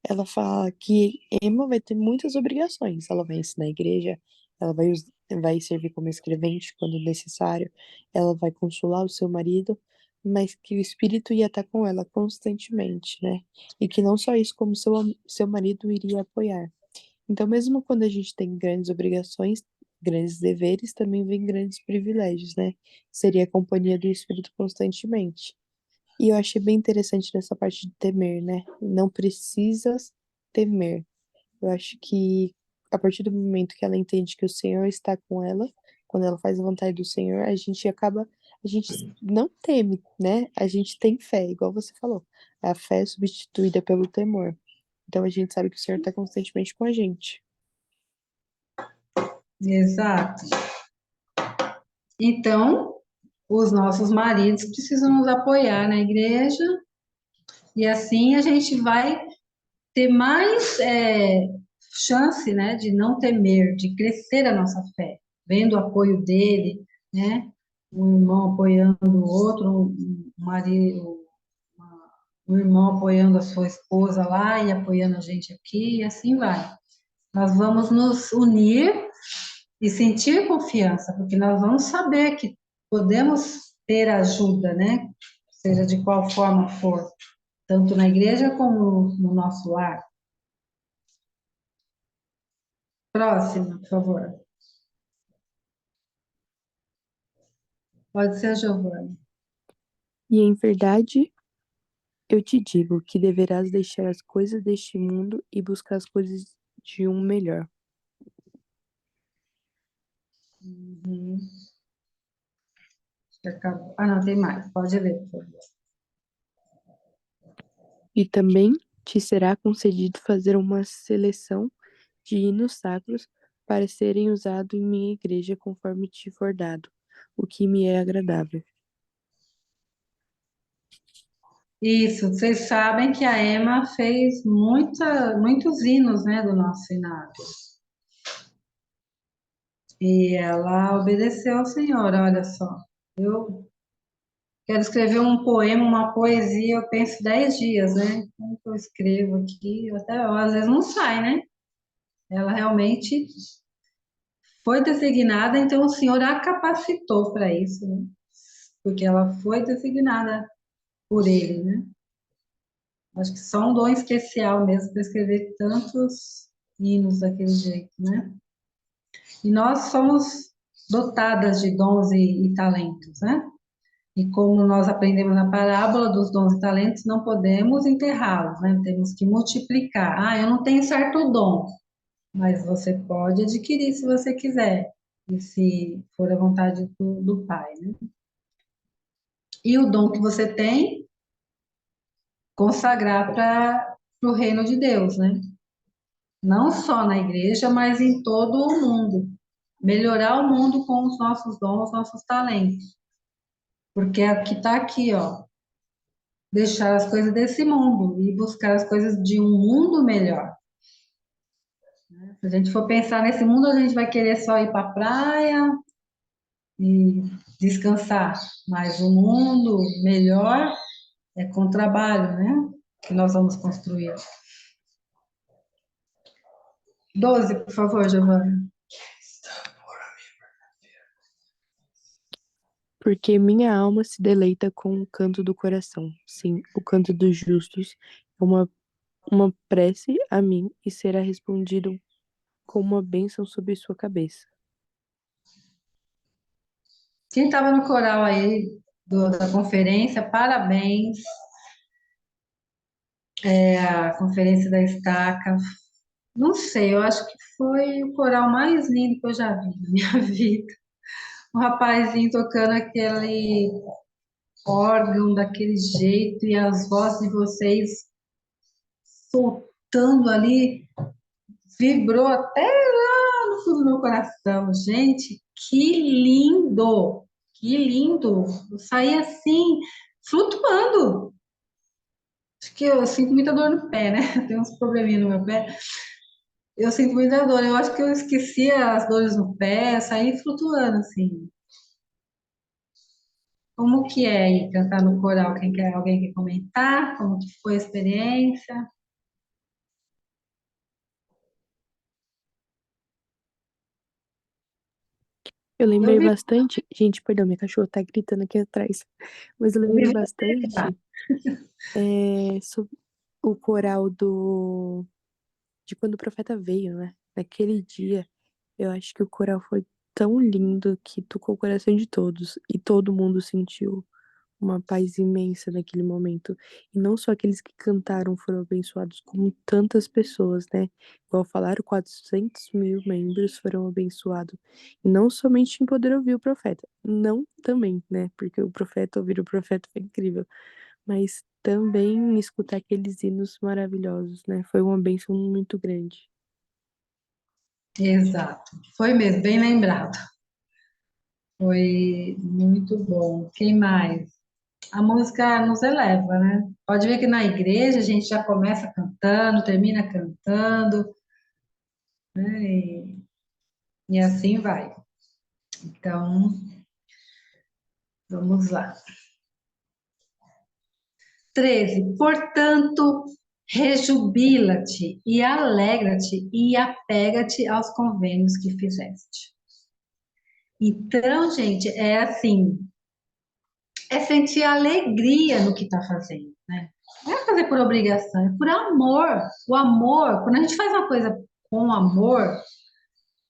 Ela fala que Emma vai ter muitas obrigações. Ela vai ensinar a igreja, ela vai servir como escrevente quando necessário, ela vai consolar o seu marido, mas que o espírito ia estar com ela constantemente, né? E que não só isso, como seu marido iria apoiar. Então, mesmo quando a gente tem grandes obrigações, grandes deveres, também vem grandes privilégios, né? Seria a companhia do espírito constantemente. E eu achei bem interessante nessa parte de temer, né? Não precisas temer. Eu acho que a partir do momento que ela entende que o Senhor está com ela, quando ela faz a vontade do Senhor, a gente não teme, né? A gente tem fé, igual você falou. A fé é substituída pelo temor. Então a gente sabe que o Senhor está constantemente com a gente. Exato. Então, os nossos maridos precisam nos apoiar na igreja, e assim a gente vai ter mais chance, né, de não temer, de crescer a nossa fé, vendo o apoio dele, né, um irmão apoiando o outro, um marido, um irmão apoiando a sua esposa lá e apoiando a gente aqui, e assim vai. Nós vamos nos unir e sentir confiança, porque nós vamos saber que podemos ter ajuda, né, seja de qual forma for, tanto na igreja como no nosso lar. Próxima, por favor. Pode ser a Giovana. E em verdade, eu te digo que deverás deixar as coisas deste mundo e buscar as coisas de um melhor. Uhum. Acho que acabou. Ah, não, tem mais. Pode ler, por favor. E também te será concedido fazer uma seleção de hinos sacros para serem usados em minha igreja conforme te for dado, o que me é agradável. Isso, vocês sabem que a Emma fez muitos hinos, né, do nosso Inário. E ela obedeceu ao Senhor, olha só. Eu quero escrever um poema, uma poesia, eu penso 10 dias, né? Como que eu escrevo aqui? Até às vezes não sai, né? Ela realmente foi designada, então o Senhor a capacitou para isso, né? Porque ela foi designada por Ele, né? Acho que só um dom especial mesmo para escrever tantos hinos daquele jeito, né? E nós somos dotadas de dons e talentos, né? E como nós aprendemos na parábola dos dons e talentos, não podemos enterrá-los, né? Temos que multiplicar. Ah, eu não tenho certo dom, mas você pode adquirir se você quiser, e se for a vontade do Pai, né? E o dom que você tem, consagrar para o reino de Deus, né? Não só na igreja, mas em todo o mundo. Melhorar o mundo com os nossos dons, nossos talentos. Porque aqui está aqui, ó. Deixar as coisas desse mundo e buscar as coisas de um mundo melhor. Se a gente for pensar nesse mundo, a gente vai querer só ir para a praia e descansar. Mas o mundo melhor é com trabalho, né? Que nós vamos construir. 12, por favor, Giovana. Porque minha alma se deleita com o canto do coração. Sim, o canto dos justos é uma prece a mim e será respondido com uma bênção sobre sua cabeça. Quem estava no coral aí da conferência, parabéns. A conferência da Estaca. Não sei, eu acho que foi o coral mais lindo que eu já vi na minha vida. Um rapazinho tocando aquele órgão daquele jeito e as vozes de vocês soltando ali, vibrou até lá no fundo do meu coração. Gente, que lindo! Que lindo! Eu saí assim, flutuando. Acho que eu sinto muita dor no pé, né? Tem uns probleminha no meu pé. Eu sinto muita dor. Eu acho que eu esqueci as dores no pé, saí flutuando, assim. Como que é aí cantar no coral? Alguém quer comentar? Como que foi a experiência? Eu Eu lembrei vi, bastante. Gente, perdão, minha cachorra tá gritando aqui atrás. Mas eu eu vi lembrei você, tá? bastante sobre o coral de quando o profeta veio, né? Naquele dia, eu acho que o coral foi tão lindo que tocou o coração de todos. E todo mundo sentiu uma paz imensa naquele momento. E não só aqueles que cantaram foram abençoados, como tantas pessoas, né? Igual falaram, 400 mil membros foram abençoados. E não somente em poder ouvir o profeta, não também, né? Porque o profeta, ouvir o profeta foi incrível, mas também em escutar aqueles hinos maravilhosos, né? Foi uma bênção muito grande. Exato. Foi mesmo, bem lembrado. Foi muito bom. Quem mais? A música nos eleva, né? Pode ver que na igreja a gente já começa cantando, termina cantando, né? E assim vai. Então, vamos lá. 13. Portanto, rejubila-te e alegra-te e apega-te aos convênios que fizeste. Então, gente, é assim, é sentir alegria no que está fazendo, né? Não é fazer por obrigação, é por amor. O amor, quando a gente faz uma coisa com amor,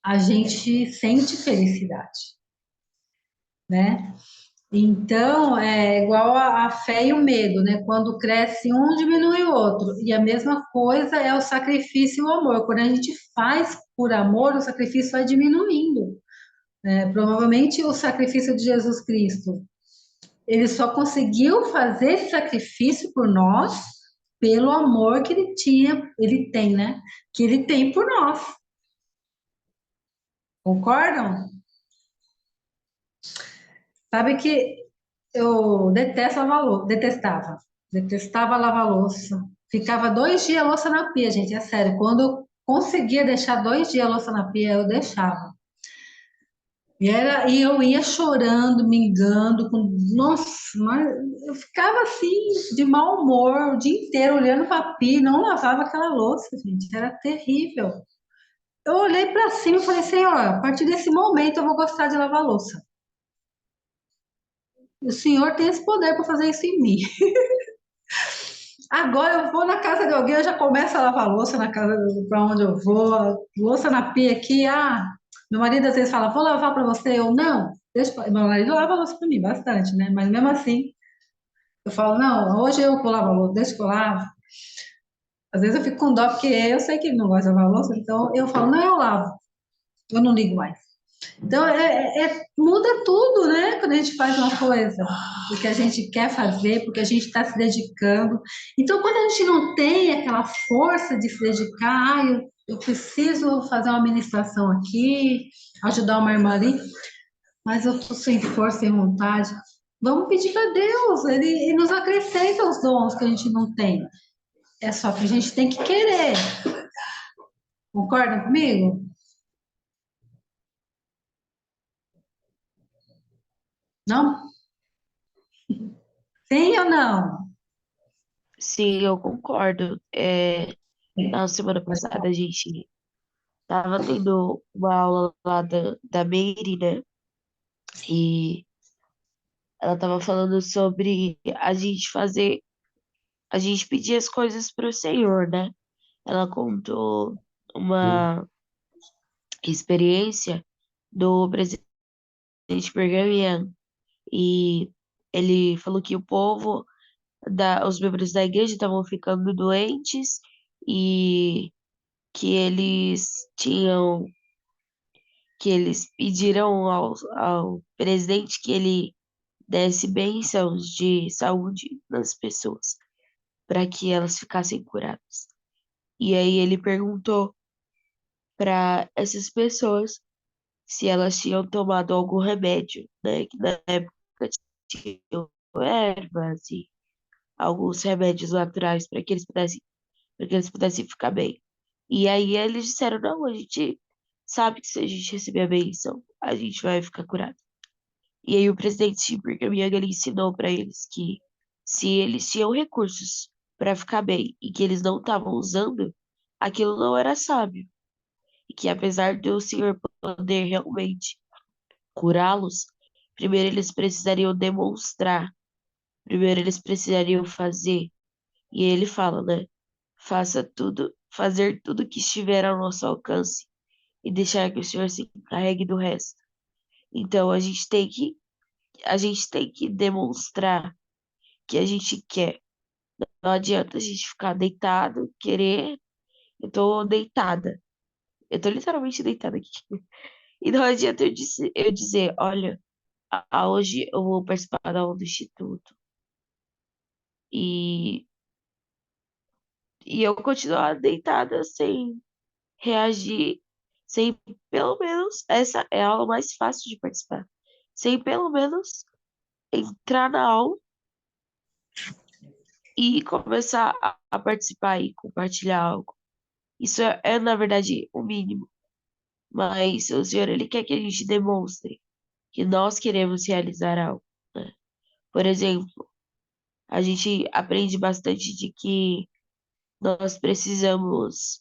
a gente sente felicidade, né? Então, é igual a fé e o medo, né? Quando cresce um, diminui o outro. E a mesma coisa é o sacrifício e o amor. Quando a gente faz por amor, o sacrifício vai diminuindo. Provavelmente o sacrifício de Jesus Cristo, ele só conseguiu fazer esse sacrifício por nós pelo amor que ele tinha, ele tem, né? Que ele tem por nós. Concordam? Sabe que eu detesto lavar louça, detestava lavar louça. Ficava 2 dias a louça na pia, gente, é sério. Quando eu conseguia deixar 2 dias a louça na pia, eu deixava. E eu ia chorando, mingando, nossa, mas eu ficava assim, de mau humor, o dia inteiro olhando para a pia, e não lavava aquela louça, gente, era terrível. Eu olhei para cima e falei, Senhor, a partir desse momento eu vou gostar de lavar louça. O Senhor tem esse poder para fazer isso em mim. Agora eu vou na casa de alguém, eu já começo a lavar louça na casa para onde eu vou, louça na pia aqui. Meu marido às vezes fala, vou lavar para você, eu não. Meu marido lava louça para mim bastante, né? Mas mesmo assim, eu falo, não, hoje eu vou lavar louça, deixa que eu lavo. Às vezes eu fico com dó, porque eu sei que ele não gosta de lavar louça, então eu falo, não, eu lavo, eu não ligo mais. Então, muda tudo, né? Quando a gente faz uma coisa, porque a gente quer fazer, porque a gente está se dedicando. Então, quando a gente não tem aquela força de se dedicar, eu preciso fazer uma ministração aqui, ajudar uma irmã ali, mas eu estou sem força, sem vontade. Vamos pedir para Deus, ele nos acrescenta os dons que a gente não tem. É só que a gente tem que querer. Concorda comigo? Não? Sim ou não? Sim, eu concordo. Na semana passada a gente tava tendo uma aula lá da Meire, né? E ela tava falando sobre a gente pedir as coisas pro Senhor, né? Ela contou uma experiência do presidente Pergamian e ele falou que o povo, os membros da igreja estavam ficando doentes e que que eles pediram ao presidente que ele desse bênçãos de saúde nas pessoas, para que elas ficassem curadas. E aí ele perguntou para essas pessoas se elas tinham tomado algum remédio, né? Que na época tinham ervas e alguns remédios naturais para que eles pudessem ficar bem. E aí eles disseram, não, a gente sabe que se a gente receber a bênção, a gente vai ficar curado. E aí o presidente Brigham Young ele ensinou para eles que se eles tinham recursos para ficar bem e que eles não estavam usando, aquilo não era sábio. E que apesar do Senhor poder realmente curá-los, primeiro eles precisariam demonstrar, primeiro eles precisariam fazer. E ele fala, né? Fazer tudo que estiver ao nosso alcance e deixar que o Senhor se encarregue do resto. Então a gente tem que demonstrar que a gente quer. Não adianta a gente ficar deitado, querer. Eu tô deitada. Eu tô literalmente deitada aqui. E não adianta eu dizer, olha, hoje eu vou participar da aula do instituto. E, e eu continuar deitada sem reagir, sem pelo menos, essa é a aula mais fácil de participar. Sem pelo menos entrar na aula e começar a participar e compartilhar algo. Isso na verdade, o mínimo. Mas o Senhor, Ele quer que a gente demonstre que nós queremos realizar algo, né? Por exemplo, a gente aprende bastante de que nós precisamos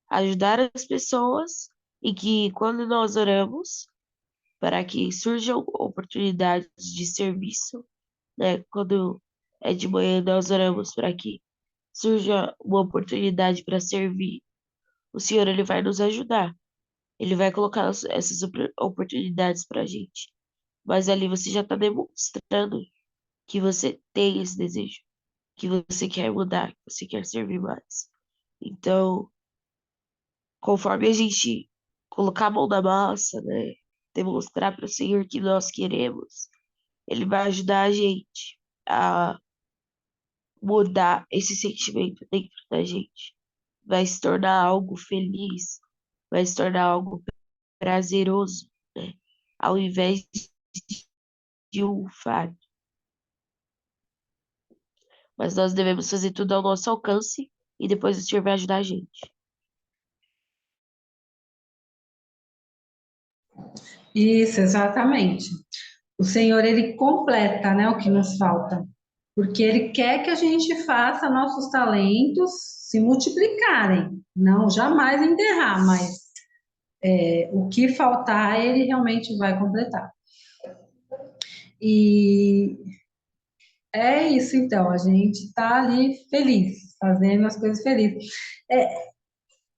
ajudar as pessoas e que quando nós oramos para que surjam oportunidades de serviço, né? Quando é de manhã, nós oramos para que surja uma oportunidade para servir. O Senhor, Ele vai nos ajudar. Ele vai colocar essas oportunidades pra gente. Mas ali você já tá demonstrando que você tem esse desejo, que você quer mudar, que você quer servir mais. Então, conforme a gente colocar a mão na massa, né, demonstrar para o Senhor que nós queremos, Ele vai ajudar a gente a mudar esse sentimento dentro da gente. Vai se tornar algo feliz, vai se tornar algo prazeroso, né? Ao invés de um fardo. Mas nós devemos fazer tudo ao nosso alcance e depois o Senhor vai ajudar a gente. Isso, exatamente. O Senhor, ele completa, né, o que nos falta, porque ele quer que a gente faça nossos talentos se multiplicarem, não jamais enterrar, mas o que faltar, ele realmente vai completar. E é isso, então, a gente está ali feliz, fazendo as coisas felizes.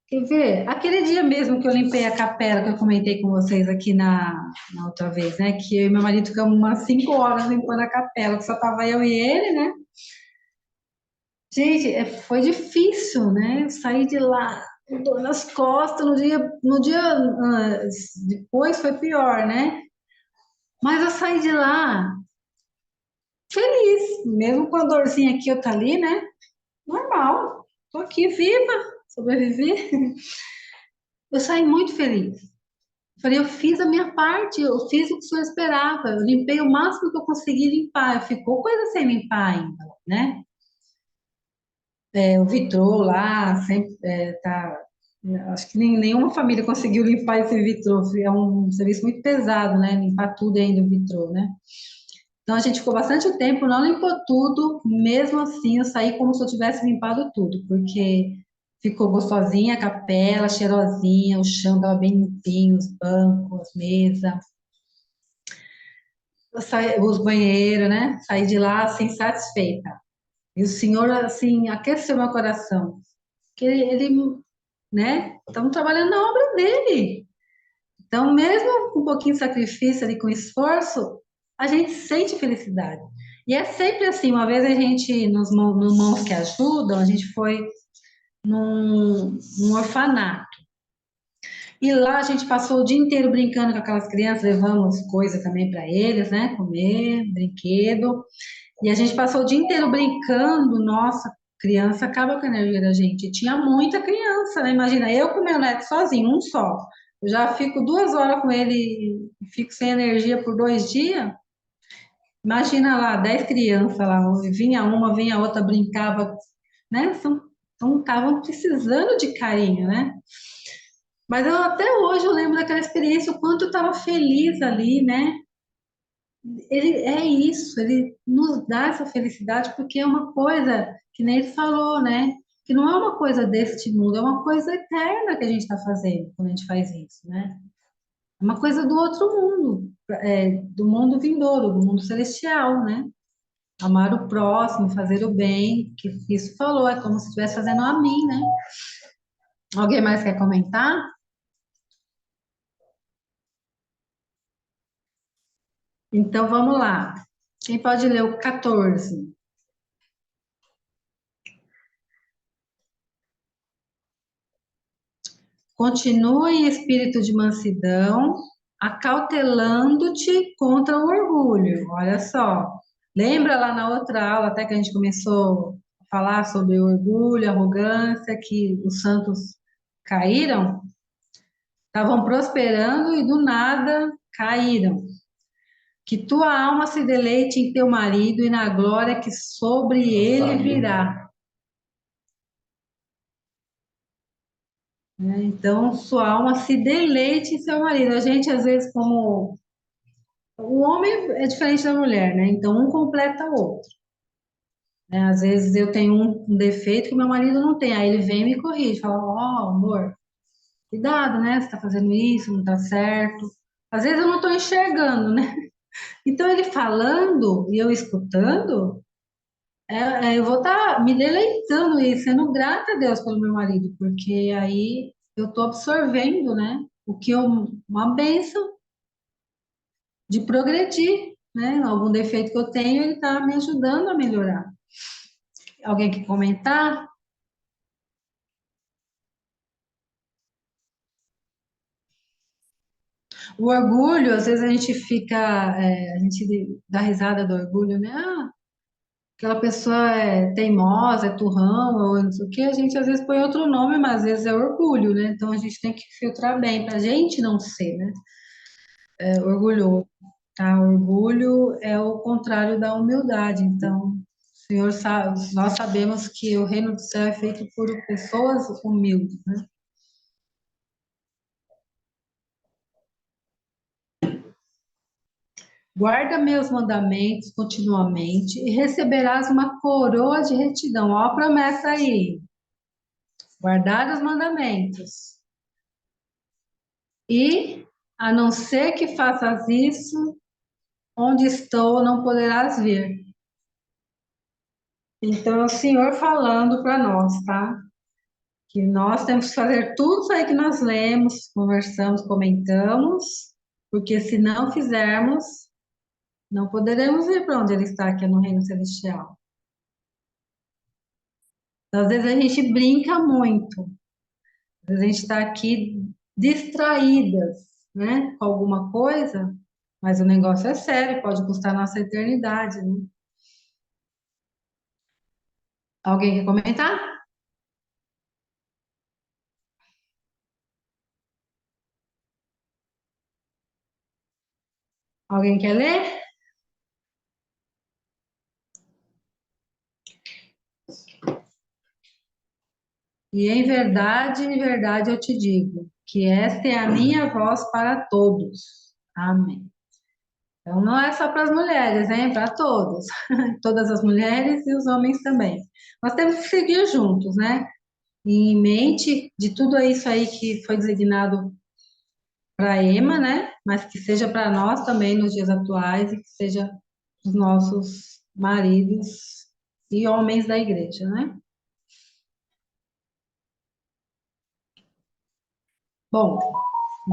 Quer ver? Aquele dia mesmo que eu limpei a capela, que eu comentei com vocês aqui na outra vez, né? Que eu e meu marido ficamos umas 5 horas limpando a capela, que só tava eu e ele, né? Gente, foi difícil, né? Eu saí de lá, com dor nas costas, no dia depois foi pior, né? Mas eu saí de lá feliz, mesmo com a dorzinha aqui, eu tá ali, né? Normal, tô aqui viva, sobrevivi. Eu saí muito feliz. Falei, eu fiz a minha parte, eu fiz o que o senhor esperava, eu limpei o máximo que eu consegui limpar, ficou coisa sem limpar ainda, né? O vitrô lá, sempre tá. Acho que nenhuma família conseguiu limpar esse vitrô, é um serviço muito pesado, né? Limpar tudo ainda o vitrô, né? Então a gente ficou bastante tempo, não limpou tudo, mesmo assim eu saí como se eu tivesse limpado tudo, porque ficou gostosinha a capela, cheirosinha, o chão estava bem limpinho, os bancos, as mesas. Os banheiros, né? Saí de lá assim satisfeita. E o Senhor assim aqueceu meu coração, que ele, né? Estamos trabalhando na obra dele. Então, mesmo com um pouquinho de sacrifício ali, com esforço, a gente sente felicidade. E é sempre assim. Uma vez a gente, nos Mãos que Ajudam, a gente foi num orfanato. E lá a gente passou o dia inteiro brincando com aquelas crianças, levamos coisa também para eles, né? Comer, brinquedo. E a gente passou o dia inteiro brincando. Nossa, criança acaba com a energia da gente. E tinha muita criança, né? Imagina, eu com meu neto sozinho, um só. Eu já fico 2 horas com ele e fico sem energia por 2 dias. Imagina lá, 10 crianças lá, vinha uma, vinha outra, brincava, né? Então estavam precisando de carinho, né? Mas até hoje eu lembro daquela experiência, o quanto eu estava feliz ali, né? Ele é isso, ele nos dá essa felicidade porque é uma coisa, que nem ele falou, né? Que não é uma coisa deste mundo, é uma coisa eterna que a gente está fazendo quando a gente faz isso, né? É uma coisa do outro mundo, do mundo vindouro, do mundo celestial, né? Amar o próximo, fazer o bem, que isso falou, é como se estivesse fazendo a mim, né? Alguém mais quer comentar? Então vamos lá. Quem pode ler o 14? Continua em espírito de mansidão, acautelando-te contra o orgulho. Olha só. Lembra lá na outra aula, até que a gente começou a falar sobre orgulho, arrogância, que os santos caíram? Estavam prosperando e do nada caíram. Que tua alma se deleite em teu marido e na glória que sobre ele virá. Né? Então, sua alma se deleite em seu marido. A gente, às vezes, como. O homem é diferente da mulher, né? Então, um completa o outro. Né? Às vezes, eu tenho um defeito que meu marido não tem. Aí ele vem e me corrige, fala: Ó, amor, cuidado, né? Você tá fazendo isso, não tá certo. Às vezes, eu não tô enxergando, né? Então, ele falando e eu escutando, eu vou estar me deleitando e sendo grata a Deus pelo meu marido, porque aí eu estou absorvendo, né, uma bênção de progredir, né? Algum defeito que eu tenho, ele está me ajudando a melhorar. Alguém quer comentar? O orgulho, às vezes a gente a gente dá risada do orgulho, né? Ah, aquela pessoa é teimosa, é turrão, ou não sei o quê, a gente às vezes põe outro nome, mas às vezes é orgulho, né? Então a gente tem que filtrar bem, para a gente não ser, né? Orgulhoso, tá? Orgulho é o contrário da humildade, então, o Senhor sabe, nós sabemos que o reino do céu é feito por pessoas humildes, né? Guarda meus mandamentos continuamente e receberás uma coroa de retidão. Ó a promessa aí. Guardar os mandamentos. E, a não ser que faças isso, onde estou não poderás vir. Então, é o Senhor falando para nós, tá? Que nós temos que fazer tudo isso aí que nós lemos, conversamos, comentamos, porque se não fizermos, não poderemos ir para onde Ele está, que é no reino celestial. Então, às vezes a gente brinca muito, às vezes a gente está aqui distraídas, né, com alguma coisa, mas o negócio é sério, pode custar nossa eternidade, né? Alguém quer comentar? Alguém quer ler? E em verdade eu te digo, que esta é a minha voz para todos. Amém. Então não é só para as mulheres, hein? Para todos. Todas as mulheres e os homens também. Nós temos que seguir juntos, né? E em mente de tudo isso aí que foi designado para a Ema, né? Mas que seja para nós também nos dias atuais e que seja os nossos maridos e homens da igreja, né? Bom,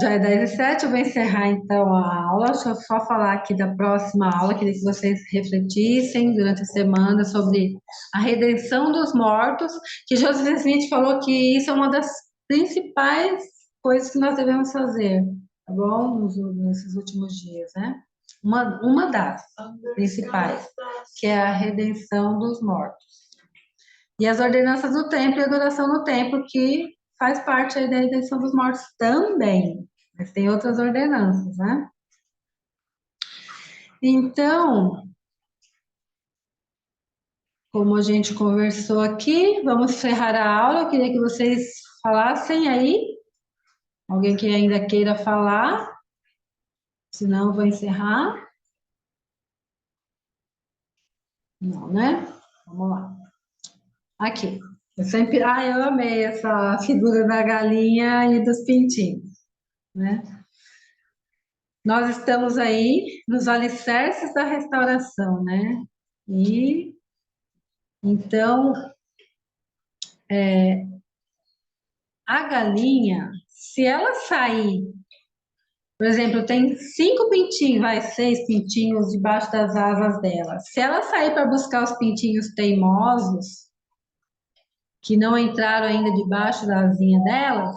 já é 10h07, eu vou encerrar então a aula. Deixa eu só falar aqui da próxima aula, queria que vocês refletissem durante a semana sobre a redenção dos mortos, que Joseph Smith falou que isso é uma das principais coisas que nós devemos fazer, tá bom? Nesses últimos dias, né? Uma das principais, que é a redenção dos mortos. E as ordenanças do templo e a adoração no templo, que faz parte aí da redenção dos mortos também. Mas tem outras ordenanças, né? Então, como a gente conversou aqui, vamos encerrar a aula. Eu queria que vocês falassem aí. Alguém que ainda queira falar? Senão, eu vou encerrar. Não, né? Vamos lá. Aqui. Eu amei essa figura da galinha e dos pintinhos, né? Nós estamos aí nos alicerces da restauração, né? E então a galinha, se ela sair, por exemplo, tem 5 pintinhos, 6 pintinhos debaixo das asas dela. Se ela sair para buscar os pintinhos teimosos, que não entraram ainda debaixo da asinha delas,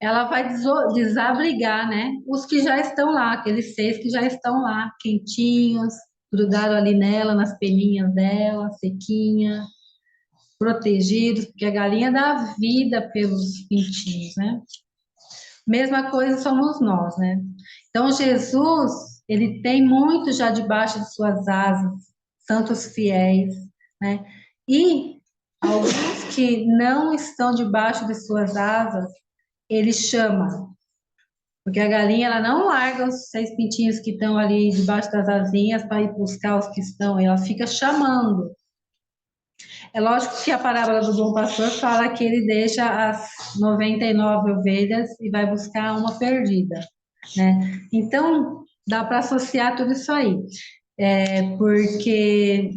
ela vai desabrigar, né? Os que já estão lá, aqueles 6 que já estão lá, quentinhos, grudaram ali nela, nas peninhas dela, sequinha, protegidos, porque a galinha dá vida pelos pintinhos, né? Mesma coisa somos nós, né? Então, Jesus, ele tem muito já debaixo de suas asas, santos fiéis, né? E alguns que não estão debaixo de suas asas, ele chama. Porque a galinha, ela não larga os 6 pintinhos que estão ali debaixo das asinhas para ir buscar os que estão, ela fica chamando. É lógico que a parábola do bom pastor fala que ele deixa as 99 ovelhas e vai buscar uma perdida, né? Então, dá para associar tudo isso aí. Porque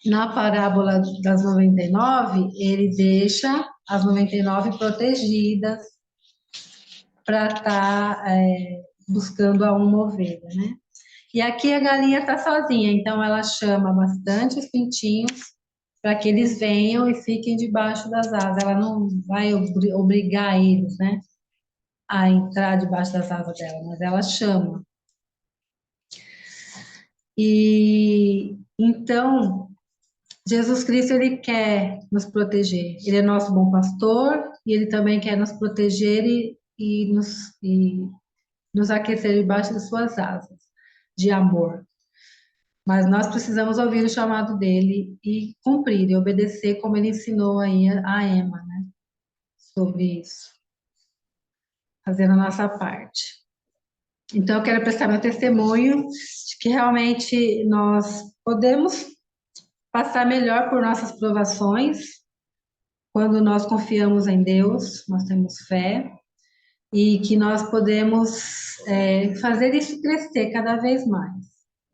na parábola das 99, ele deixa as 99 protegidas, para estar buscando a uma ovelha, né? E aqui a galinha está sozinha, então ela chama bastante os pintinhos para que eles venham e fiquem debaixo das asas. Ela não vai obrigar eles, né, a entrar debaixo das asas dela, mas ela chama. E então, Jesus Cristo, ele quer nos proteger. Ele é nosso bom pastor e ele também quer nos proteger e nos aquecer debaixo das suas asas de amor. Mas nós precisamos ouvir o chamado dele e cumprir e obedecer como ele ensinou aí a Emma, né? Sobre isso, fazendo a nossa parte. Então, eu quero prestar meu testemunho de que realmente nós podemos passar melhor por nossas provações quando nós confiamos em Deus, nós temos fé, e que nós podemos fazer isso crescer cada vez mais,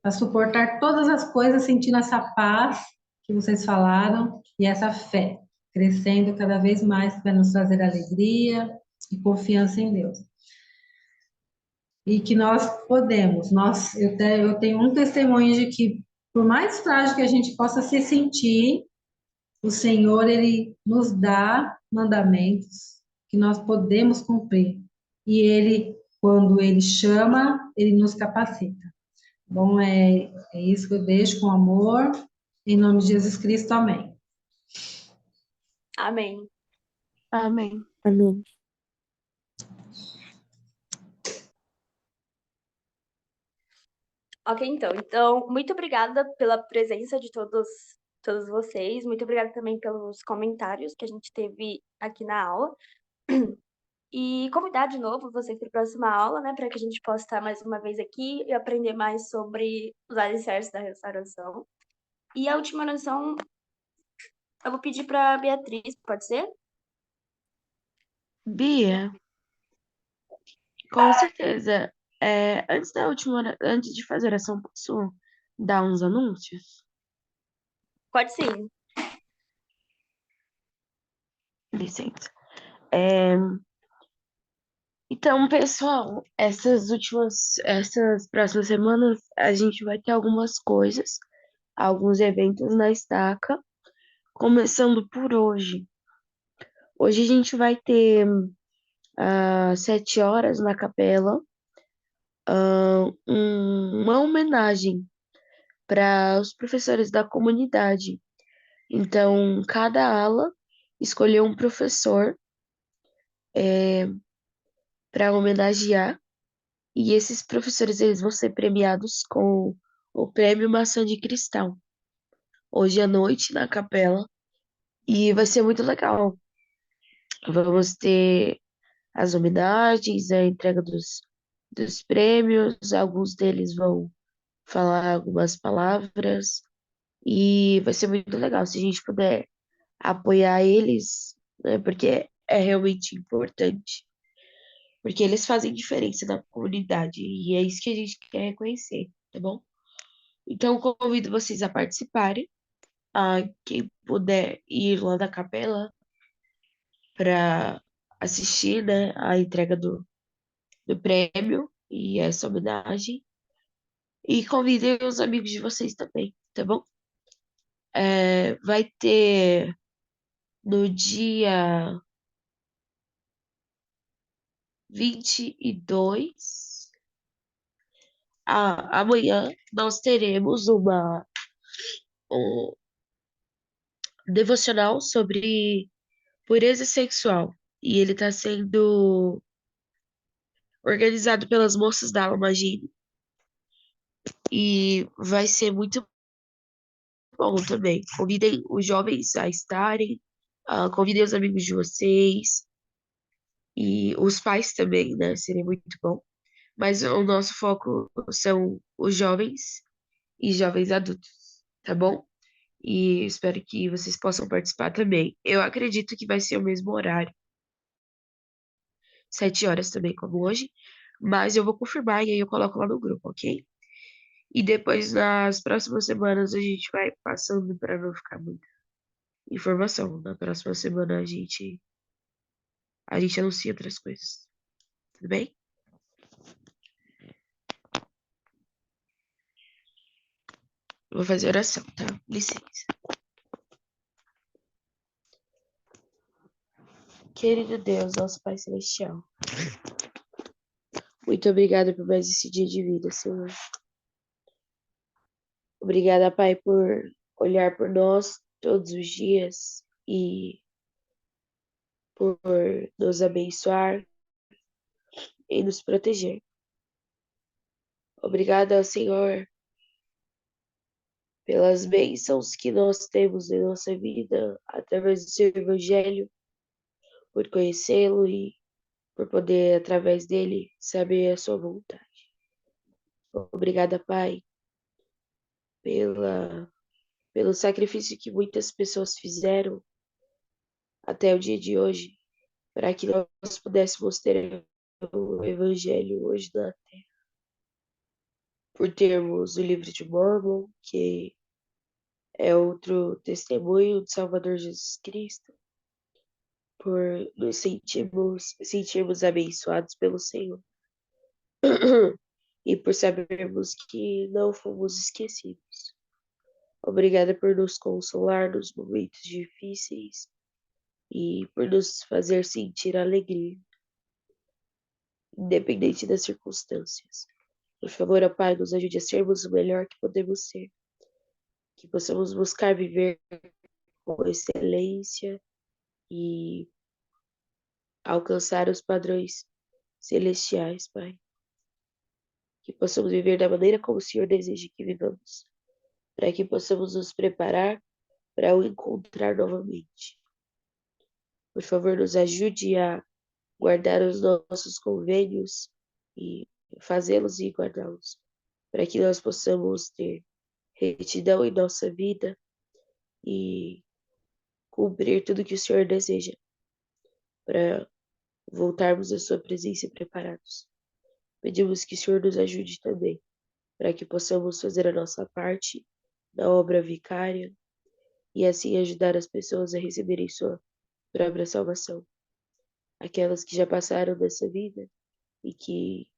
para suportar todas as coisas, sentindo essa paz que vocês falaram e essa fé crescendo cada vez mais para nos trazer alegria e confiança em Deus. E que nós podemos, eu tenho um testemunho de que, por mais frágil que a gente possa se sentir, o Senhor, ele nos dá mandamentos que nós podemos cumprir. E ele, quando ele chama, ele nos capacita. Bom, é isso que eu deixo com amor. Em nome de Jesus Cristo, amém. Amém. Amém. Amém. Ok, então, muito obrigada pela presença de todos vocês. Muito obrigada também pelos comentários que a gente teve aqui na aula. E convidar de novo vocês para a próxima aula, né, para que a gente possa estar mais uma vez aqui e aprender mais sobre os alicerces da restauração. E a última oração, eu vou pedir para a Beatriz, pode ser? Bia, com certeza. Antes de fazer a oração, posso dar uns anúncios? Pode sim. Licença. Então, pessoal, essas próximas semanas, a gente vai ter algumas coisas, alguns eventos na estaca, começando por hoje. Hoje a gente vai ter às 7 horas na capela uma homenagem para os professores da comunidade. Então, cada ala escolheu um professor para homenagear, e esses professores eles vão ser premiados com o Prêmio Maçã de Cristal, hoje à noite na capela, e vai ser muito legal. Vamos ter as homenagens, a entrega dos prêmios, alguns deles vão falar algumas palavras, e vai ser muito legal se a gente puder apoiar eles, né, porque é realmente importante, porque eles fazem diferença na comunidade, e é isso que a gente quer reconhecer, tá bom? Então, convido vocês a participarem, quem puder ir lá da capela para assistir, né, a entrega do prêmio e essa homenagem. E convidem os amigos de vocês também, tá bom? Vai ter no dia 22, amanhã, nós teremos um devocional sobre pureza sexual. E ele está sendo organizado pelas moças da Almagine. E vai ser muito bom também. Convidem os jovens a estarem, convidem os amigos de vocês e os pais também, né? Seria muito bom. Mas o nosso foco são os jovens e jovens adultos, tá bom? E espero que vocês possam participar também. Eu acredito que vai ser o mesmo horário, 7 horas também, como hoje, mas eu vou confirmar e aí eu coloco lá no grupo, ok? E depois, nas próximas semanas, a gente vai passando para não ficar muita informação. Na próxima semana a gente anuncia outras coisas. tudo bem? Vou fazer oração, tá? Licença. Querido Deus, nosso Pai Celestial, muito obrigada por mais esse dia de vida, Senhor. Obrigada, Pai, por olhar por nós todos os dias e por nos abençoar e nos proteger. Obrigada, Senhor, pelas bênçãos que nós temos em nossa vida através do seu Evangelho, por conhecê-lo e por poder, através dele, saber a sua vontade. Obrigada, Pai, pelo sacrifício que muitas pessoas fizeram até o dia de hoje, para que nós pudéssemos ter o Evangelho hoje na Terra. Por termos o livro de Mórmon, que é outro testemunho do Salvador Jesus Cristo, por nos sentirmos abençoados pelo Senhor e por sabermos que não fomos esquecidos. Obrigada por nos consolar nos momentos difíceis e por nos fazer sentir alegria, independente das circunstâncias. Por favor, ó Pai, nos ajude a sermos o melhor que podemos ser, que possamos buscar viver com excelência e alcançar os padrões celestiais, Pai. Que possamos viver da maneira como o Senhor deseja que vivamos, para que possamos nos preparar para o encontrar novamente. Por favor, nos ajude a guardar os nossos convênios e fazê-los e guardá-los, para que nós possamos ter retidão em nossa vida e cumprir tudo que o Senhor deseja, para voltarmos à sua presença preparados. Pedimos que o Senhor nos ajude também, para que possamos fazer a nossa parte na obra vicária e assim ajudar as pessoas a receberem sua própria salvação. Aquelas que já passaram dessa vida e que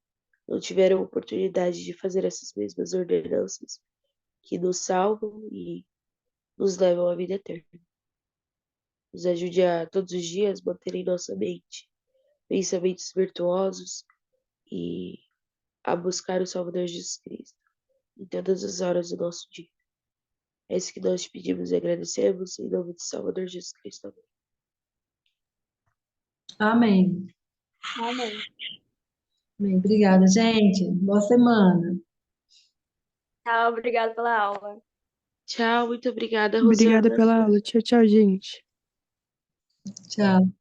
não tiveram oportunidade de fazer essas mesmas ordenanças que nos salvam e nos levam à vida eterna. Nos ajude a todos os dias manter em nossa mente pensamentos virtuosos e a buscar o Salvador Jesus Cristo em todas as horas do nosso dia. É isso que nós te pedimos e agradecemos em nome do Salvador Jesus Cristo. Amém. Amém. Amém. Obrigada, gente. Boa semana. Tchau, obrigada pela aula. Tchau, muito obrigada, Obrigada Rosana. pela aula. Tchau, tchau, gente. Tchau.